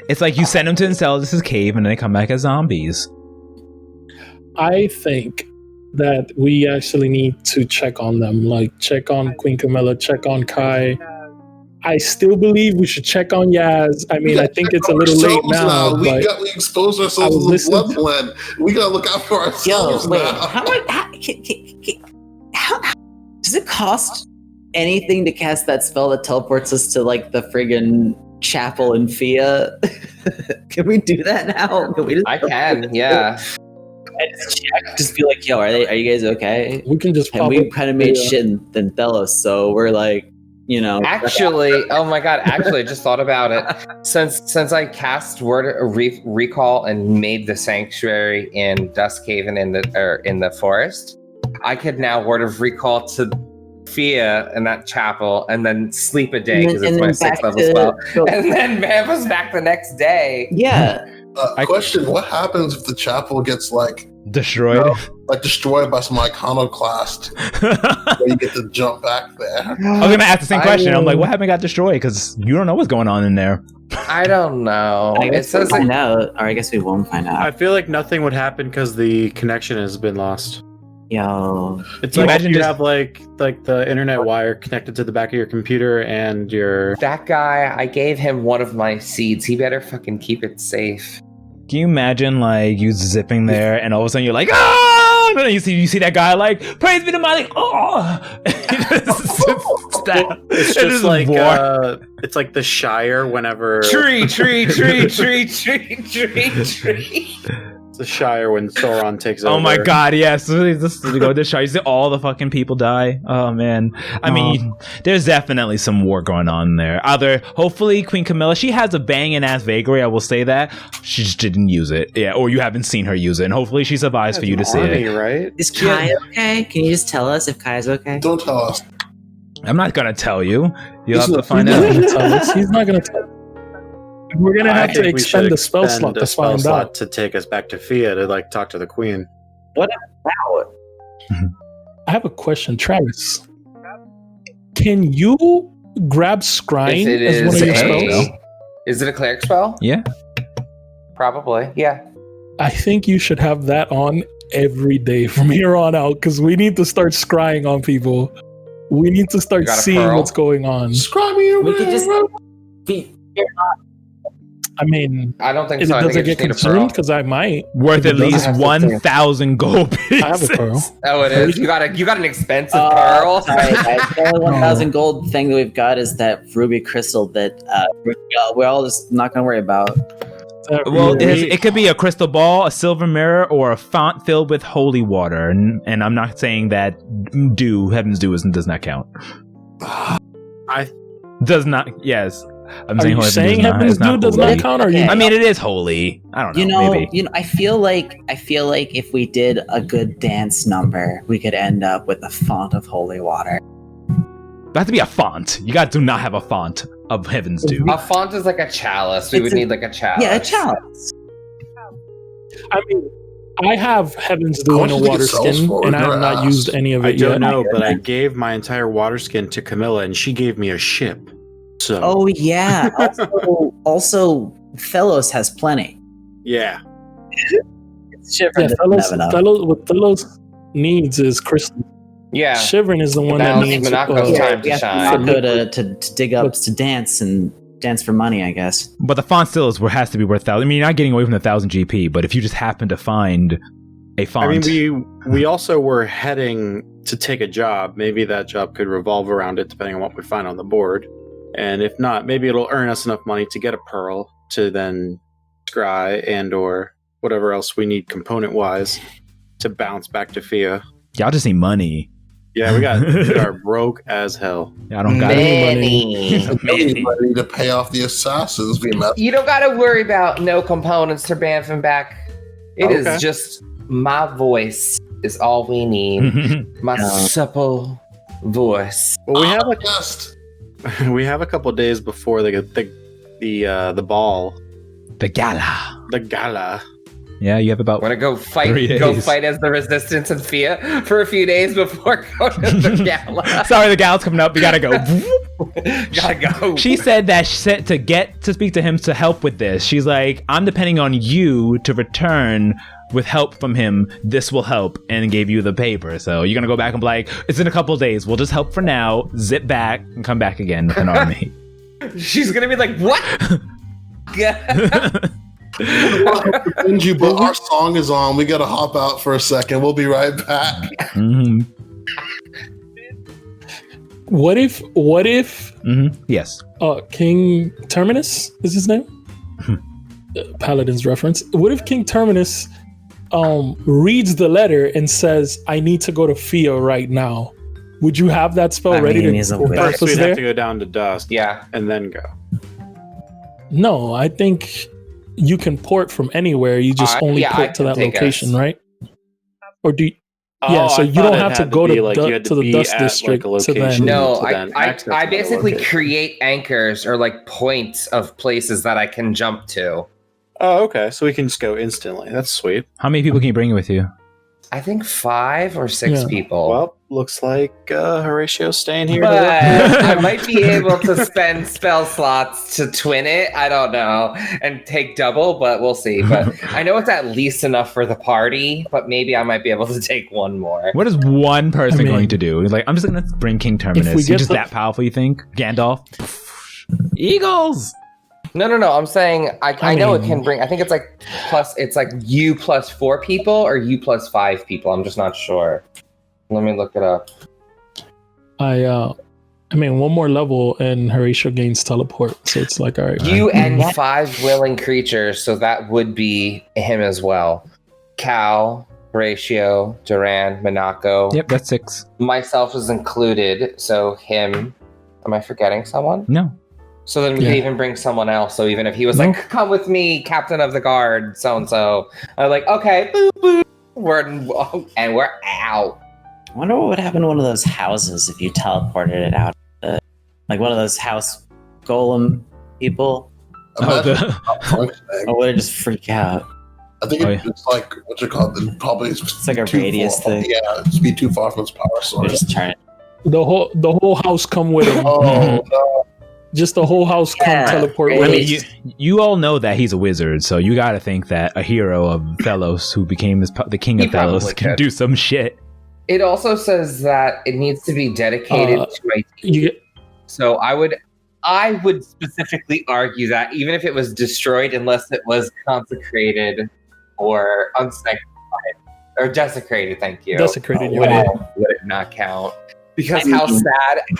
It's like you send them to Enceladus' cave and then they come back as zombies. I think that we actually need to check on them. Like, check on Queen Camilla, check on Kai. I still believe we should check on Yaz. I mean, I think it's a little late now, We but we exposed I ourselves was to the listening blood blend. We gotta look out for yo, ourselves wait, now. how much? How does it cost anything to cast that spell that teleports us to like the friggin' chapel in Fia? Can we do that now? Can we I can, yeah. And just check, just be like, yo, are you guys okay? We can just. And we kind of made shit in Thelos, so we're like, you know. Actually, oh my god! Actually, I just thought about it. Since I cast recall and made the sanctuary in Duskhaven in the forest, I could now word of recall to Fia in that chapel, and then sleep a day because it's my 6th level spell, and then Bamba's back the next day. Yeah. Question: what happens if the chapel gets like destroyed? Destroyed by some iconoclast? Where you get to jump back there. I was gonna ask the same question. I'm like, what happened got destroyed? Because you don't know what's going on in there. I don't know. I guess we'll find out, or I guess we won't find out. I feel like nothing would happen because the connection has been lost. Yo, it's like you have like the internet wire connected to the back of your computer and your. That guy, I gave him one of my seeds. He better fucking keep it safe. Can you imagine like you zipping there and all of a sudden you're like, oh! And then you see that guy like, praise be to my, like, oh! It's just like it's like the Shire whenever tree. It's the Shire when Sauron takes over. Oh my god, yes. This is go to Shire. You see all the fucking people die. Oh man. I mean, there's definitely some war going on there. Hopefully Queen Camilla, she has a banging ass vagary, I will say that. She just didn't use it. Yeah, or you haven't seen her use it. And hopefully she survives for you to see it. Right? Is Kai okay? Can you just tell us if Kai's okay? Don't tell us. I'm not gonna tell you. You'll have to find out. He's not gonna tell us. We're gonna have to expend the spell slot to find out. To take us back to Fia to like talk to the queen. What about? I have a question, Travis. Can you grab Scrying as one of your spells? Is it a cleric spell? Yeah. Probably. Yeah. I think you should have that on every day from here on out because we need to start scrying on people. We need to start seeing what's going on. Scry me away. We could just be. I mean, I don't think so. So. Does it get consumed? Because I might. Worth at least 1,000 gold pieces. I have a pearl. Oh, it is. You got an expensive pearl. Sorry, guys. The only 1,000 gold thing that we've got is that ruby crystal that we're all just not going to worry about. Well, it could be a crystal ball, a silver mirror, or a font filled with holy water. And I'm not saying that Heaven's Dew does not count. Does not. Yes. I'm Are you saying Heaven's Dew does not count? Or I mean, it is holy. I don't know. Maybe. I feel like if we did a good dance number, we could end up with a font of holy water. That has to be a font. You guys do not have a font of Heaven's Dew. A font is like a chalice. We would need like a chalice. Yeah, a chalice. I mean, I have Heaven's Dew in a water skin, and I have not used any of it yet. I don't know, but I gave my entire water skin to Camilla, and she gave me a ship. So. Oh yeah. Also, Thelos has plenty. Yeah. Shivering what Thelos needs is crystal. Yeah. Shivering is the one that needs Monaco's time to shine. To dig up to dance and dance for money, I guess. But the font still has to be worth 1,000. I mean, you're not getting away from the 1,000 GP, but if you just happen to find a font. I mean, we also were heading to take a job. Maybe that job could revolve around it, depending on what we find on the board. And if not, maybe it'll earn us enough money to get a pearl to then scry and or whatever else we need component-wise to bounce back to Fia. Y'all just need money. Yeah, we are broke as hell. Yeah, I don't got any money to pay off the assassins. You don't got to worry about no components to bamfing back. It is just my voice is all we need. My supple voice. Well, we have a couple days before the ball, the gala. The gala. Yeah, you have about. Want to go fight? Go fight as the Resistance in Fia for a few days before going to the gala. Sorry, the gala's coming up. We gotta go. Gotta go. She said that to get to speak to him to help with this. She's like, I'm depending on you to return with help from him. This will help, and gave you the paper. So you're gonna go back and be like, it's in a couple days. We'll just help for now. Zip back and come back again with an army. She's gonna be like, what? But our song is on. We gotta hop out for a second. We'll be right back. What if Yes. King Terminus is his name? Paladin's reference. What if King Terminus reads the letter and says, "I need to go to Fia right now"? Would you have that spell ready to he's a go wizard. First, we'd there? have to go down to Dusk. Yeah. And then go. No, I think you can port from anywhere. You just only I port to can that take location, us. right? Or do you, Oh, so I you thought don't it have to had go be to like, you had to to the be Dust at, District like, a to then. location. No, to then I access that basically location. create anchors or like points of places that I can jump to. Oh, okay. So we can just go instantly. That's sweet. How many people can you bring with you? I think 5 or 6 Yeah. people. Well, looks like Horatio's staying here. but to work. I might be able to spend spell slots to twin it. I don't know, and take double, but we'll see. But I know it's at least enough for the party. But maybe I might be able to take one more. What is one person I mean, going to do? He's like, I'm just going to bring King Terminus. we He's get just the- that powerful, you think? Gandalf? Eagles! No. I'm saying I know it mean- can bring. I think it's like plus. It's like you plus 4 people or you plus 5 people. I'm just not sure. Let me look it up. I mean, one more level and Horatio gains teleport. So it's like, all right. You and 5 willing creatures, so that would be him as well. Cal, Horatio, Duran, Minako. Yep, that's 6. Myself is included, so him. Am I forgetting someone? No. So then we Yeah. could even bring someone else. So even if he was No. like, "Come with me, captain of the guard, so and so," I'm like, "Okay, boop, boop. We're out." I wonder what would happen to one of those houses if you teleported it out. Like one of those house golem people. Imagine the- not functioning. Or would it just freak out? I think Oh, yeah. it's like what you call it. Probably It's like a radius thing. Yeah, it's be too far from its power Or source. just turn it. The whole house come with him. Oh no! Just the whole house come Yeah. teleport I with I mean, him. you all know that he's a wizard, so you got to think that a hero of Thelos, who became the king He of Thelos, probably can could. do some shit. It also says that it needs to be dedicated to my team. You get, So I would specifically argue that even if it was destroyed, unless it was consecrated or unsanctified or desecrated, thank you. Desecrated, would you're it not count? Because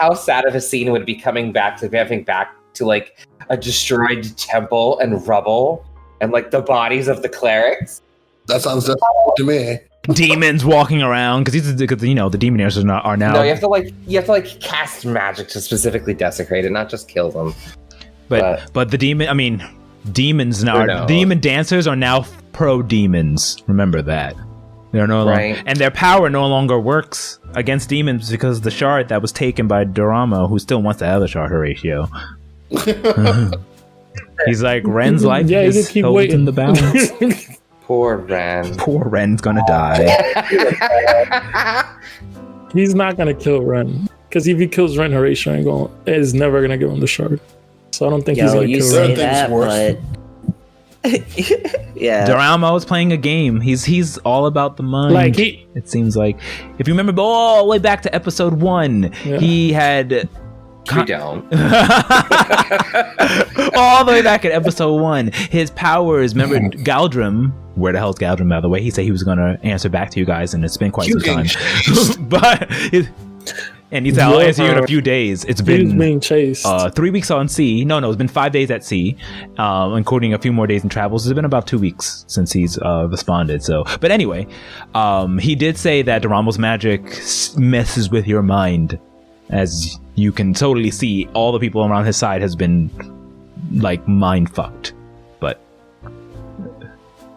how sad of a scene would it be coming back to like a destroyed temple and rubble and like the bodies of the clerics. That sounds different to me. Demons walking around because the Demonaires are now. No, you have to cast magic to specifically desecrate it, not just kill them. But the demons Who now. knows? Demon dancers are now pro demons. Remember that. They're no longer, Right. and their power no longer works against demons because the shard that was taken by Doramo, who still wants the other shard, Horatio. He's like, Ren's life yeah, you is can keep held waiting. in the balance. Poor Ren. Poor Ren's gonna die. He's not gonna kill Ren because if he kills Ren, Horatio is never gonna give him the shard. So I don't think he's Yo, gonna you kill say Ren. Things that, worse. but yeah. Doramo is playing a game. He's all about the mind. Like he, It seems like, if you remember all the way back to episode 1, Yeah. he had We don't. all the way back at episode 1. His powers. Remember Galdrim? Where the hell's Galdrim? By the way, he said he was gonna answer back to you guys, and it's been quite some time. And he said, "I'll answer you in a few days." It's he's been being chased. 3 weeks on sea. No, it's been 5 days at sea, including a few more days in travels. It's been about 2 weeks since he's responded. So, but anyway, he did say that Doramo's magic messes with your mind, as you can totally see. All the people around his side has been like mind fucked, but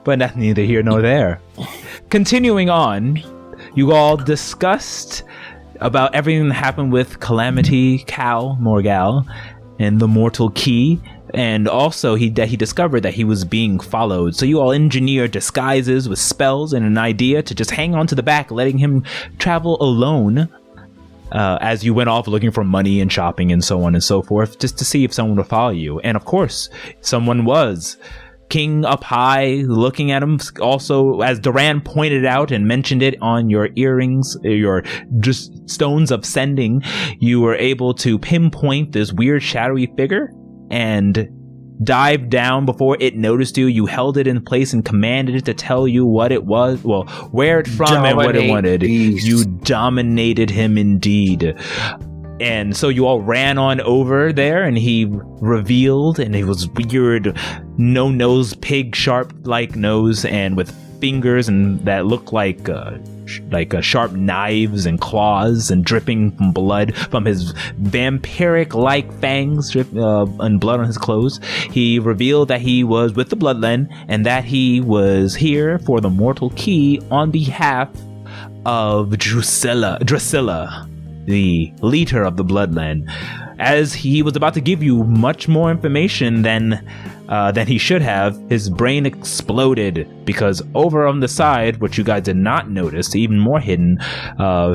that's neither here nor there. Continuing on, you all discussed about everything that happened with Calamity, Cal, Morgal, and the Mortal Key, and also he discovered that he was being followed. So you all engineered disguises with spells and an idea to just hang on to the back, letting him travel alone as you went off looking for money and shopping and so on and so forth, just to see if someone would follow you. And of course, someone was. King up high, looking at him. Also, as Duran pointed out and mentioned it on your earrings, your just stones of sending, you were able to pinpoint this weird shadowy figure and dive down before it noticed you. You held it in place and commanded it to tell you what it was, well, where it from and what it Dominate wanted. beast. You dominated him indeed. And so you all ran on over there, and he revealed, and it was weird, no nose, pig sharp like nose, and with fingers and that looked like sharp knives and claws, and dripping from blood from his vampiric like fangs and blood on his clothes. He revealed that he was with the Bloodland and that he was here for the Mortal Key on behalf of Drusilla, the leader of the Bloodland. As he was about to give you much more information than he should have, his brain exploded because over on the side, which you guys did not notice, even more hidden,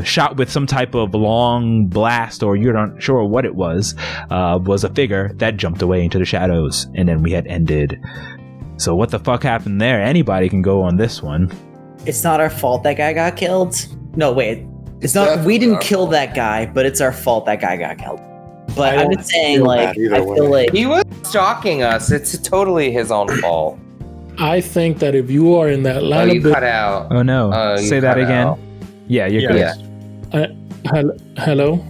shot with some type of long blast, or you're not sure what it was a figure that jumped away into the shadows, and then we had ended. So what the fuck happened there? Anybody can go on this one. It's not our fault that guy got killed. No, wait. It's not. We didn't kill that guy, but it's our fault that guy got killed. But I'm just saying, like, I feel like he was stalking us. It's totally his own fault. I think that if you are in that line of business, cut out. Oh no! Say that again. Out. Yeah, you're good. Hello.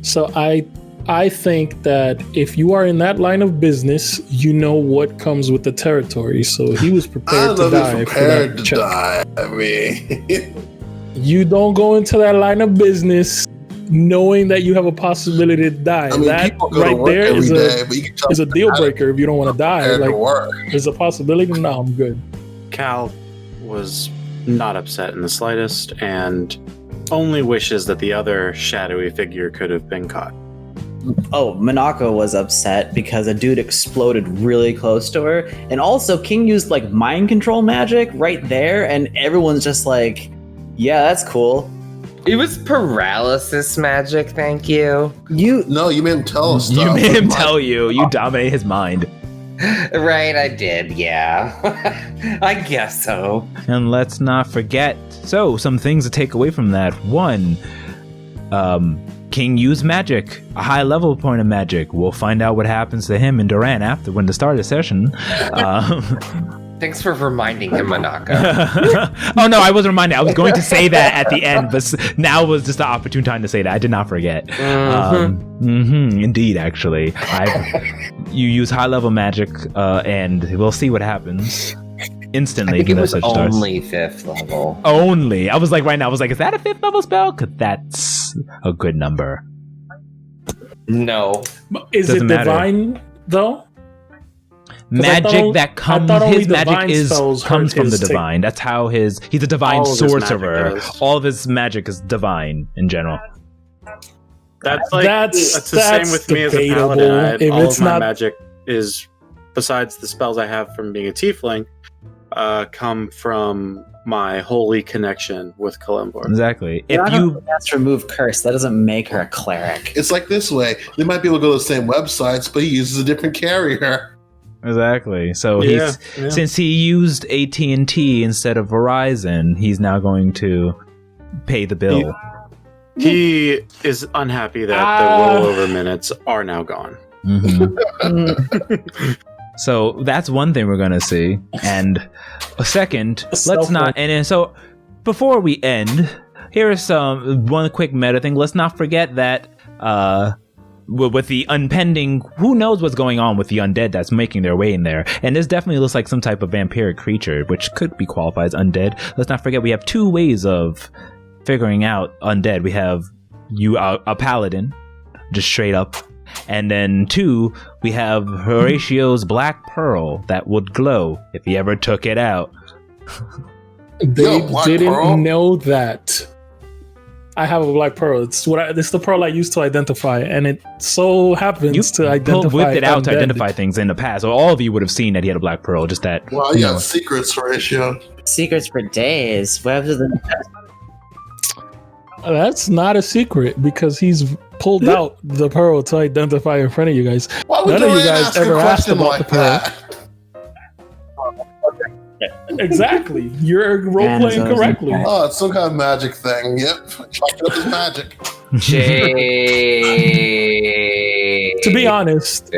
So I think that if you are in that line of business, you know what comes with the territory. So he was prepared to die. Prepared to die. I mean, you don't go into that line of business knowing that you have a possibility to die. I mean, that right there is a deal breaker if you don't want to die. Like, there's a possibility. No, I'm good. Cal was not upset in the slightest and only wishes that the other shadowy figure could have been caught. Oh, Minako was upset because a dude exploded really close to her. And also, King used like mind control magic right there, and everyone's just like, yeah, that's cool. It was paralysis magic, thank you. You made him tell us stuff. You made him tell you. You dominate his mind. Right, I did, yeah. I guess so. And let's not forget, so some things to take away from that. One, King used magic, a high level point of magic. We'll find out what happens to him and Duran after when the start of the session. Thanks for reminding him, Minako. Oh no, I was reminded. I was going to say that at the end, but now was just the opportune time to say that. I did not forget. Indeed, actually, you use high level magic, and we'll see what happens instantly. I think it was only 5th level. Only. I was like, right now, I was like, is that a 5th level spell? Because that's a good number. No. Is it divine though? Magic that comes, his magic comes from the divine. That's how he's a divine sorcerer. All of his magic is divine in general. That's the same with me as a paladin. All of my magic is, besides the spells I have from being a tiefling, come from my holy connection with Kalimdor. Exactly. If you remove curse, that doesn't make her a cleric. It's like this way. They might be able to go to the same websites, but he uses a different carrier. Exactly. So since he used AT&T instead of Verizon, he's now going to pay the bill. He is unhappy that the rollover minutes are now gone. Mm-hmm. So that's one thing we're going to see. And a second, let's not... And so before we end, here is one quick meta thing. Let's not forget that... with the impending, who knows what's going on with the undead that's making their way in there. And this definitely looks like some type of vampiric creature, which could be qualified as undead. Let's not forget we have 2 ways of figuring out undead. We have a paladin, just straight up. And then 2, we have Horatio's Black Pearl that would glow if he ever took it out. They didn't know that. I have a black pearl. It's the pearl I used to identify, and it so happens to identify. Whipped it out to identify things in the past, so all of you would have seen that he had a black pearl. Just that. Well, you got secrets, Horatio. Secrets for days. What happens to That's not a secret because he's pulled out the pearl to identify in front of you guys. None of you guys ever asked about the pearl. Exactly. You're role playing correctly. Oh, it's some kind of magic thing. Yep. Chalk it up as magic. To be honest,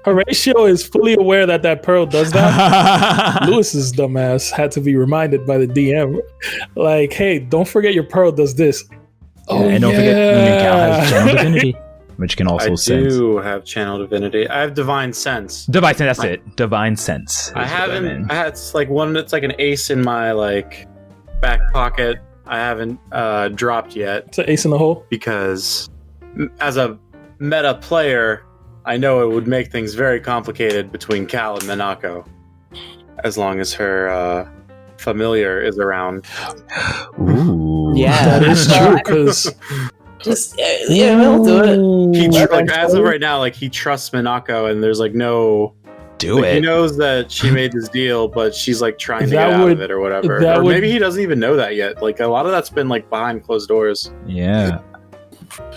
Horatio is fully aware that pearl does that. Lewis's dumbass had to be reminded by the DM, like, hey, don't forget your pearl does this. And don't forget Cal has general divinity. which can also I sense. do have channel divinity. I have divine sense. Divine sense. That's it. Divine sense. I is what that haven't. means. It's like one that's like an ace in my like back pocket. I haven't dropped yet It's an ace in the hole. because as a meta player, I know it would make things very complicated between Cal and Minako, as long as her familiar is around. Ooh. Yeah. That is true because Just yeah, we'll do it. He like as of right now, like he trusts Minako, and there's like no. Do Like, he it. knows that she made this deal, but she's like trying to That get out would- of it or whatever. that Or would- maybe he doesn't even know that yet. Like a lot of that's been like behind closed doors. Yeah.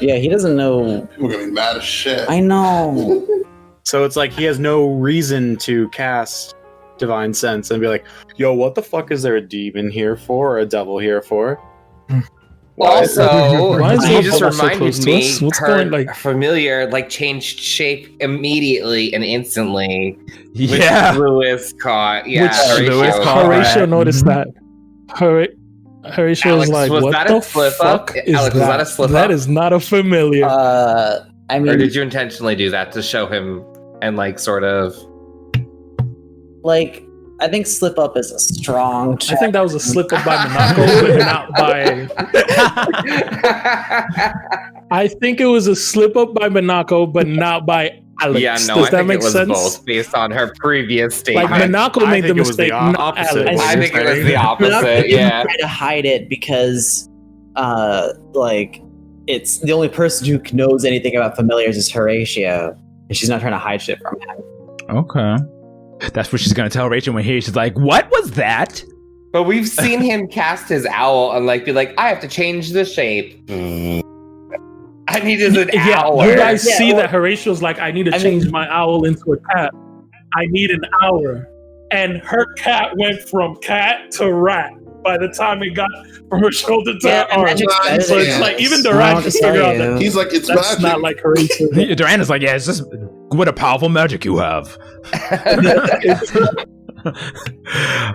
Yeah, he doesn't know. We're gonna be mad as shit. I know. So it's like he has no reason to cast Divine Sense and be like, yo, what the fuck is there a demon here for or a devil here for? Also, Why is you the just bubble so reminded close to me us? What's her going, like- familiar changed shape immediately and instantly. Which Yeah. Lewis caught. Yeah, Which Horatio Lewis caught caught. Horatio that. noticed that. Horatio was Alex, like, was "What that a the slip fuck up? is Alex, was that a slip That up? is not a familiar." I Or mean, did you intentionally do that to show him and sort of? like, I think slip up is a strong. I think that was a slip up by Minako, but not by. I think it was a slip up by Minako, but not by Alex. Yeah, no, Does I that think make it was sense? both based on her previous Like statement. Minako I made the think it was the mistake, not opposite. Alex. I think it was the Minako opposite. didn't Yeah. try to hide it because, like, it's the only person who knows anything about familiars is Horatio, and she's not trying to hide shit from him. Okay. That's what she's gonna tell Rachel when she's like, "What was that?" But we've seen him cast his owl and be like, I have to change the shape. I need an Yeah, owl. you guys Yeah, see well- that Horatio's like, I need to I change mean- my owl into a cat. I need an hour. And her cat went from cat to rat by the time it got from her shoulder to Yeah, her arm. Magic's better So than it's like, yours. even I the don't rat know can what to figure tell out you. that He's like, it's that's magic. not like Horatio. Duran is like, "Yeah, it's just what a powerful magic you have."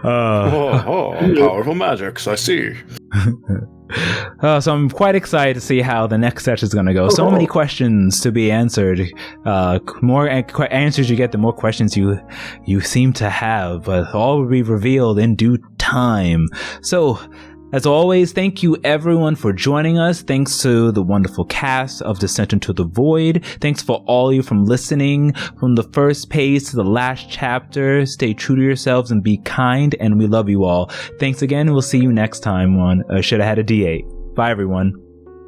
Powerful magics, I see. So I'm quite excited to see how the next session is going to go. So many questions to be answered. More answers you get, the more questions you seem to have. But all will be revealed in due time. So, as always, thank you everyone for joining us. Thanks to the wonderful cast of Descent into the Void. Thanks for all you from listening from the first page to the last chapter. Stay true to yourselves and be kind, and we love you all. Thanks again. We'll see you next time on Shoulda Hada D8. Bye, everyone.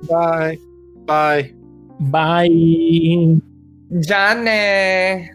Bye. Bye. Bye. Johnny.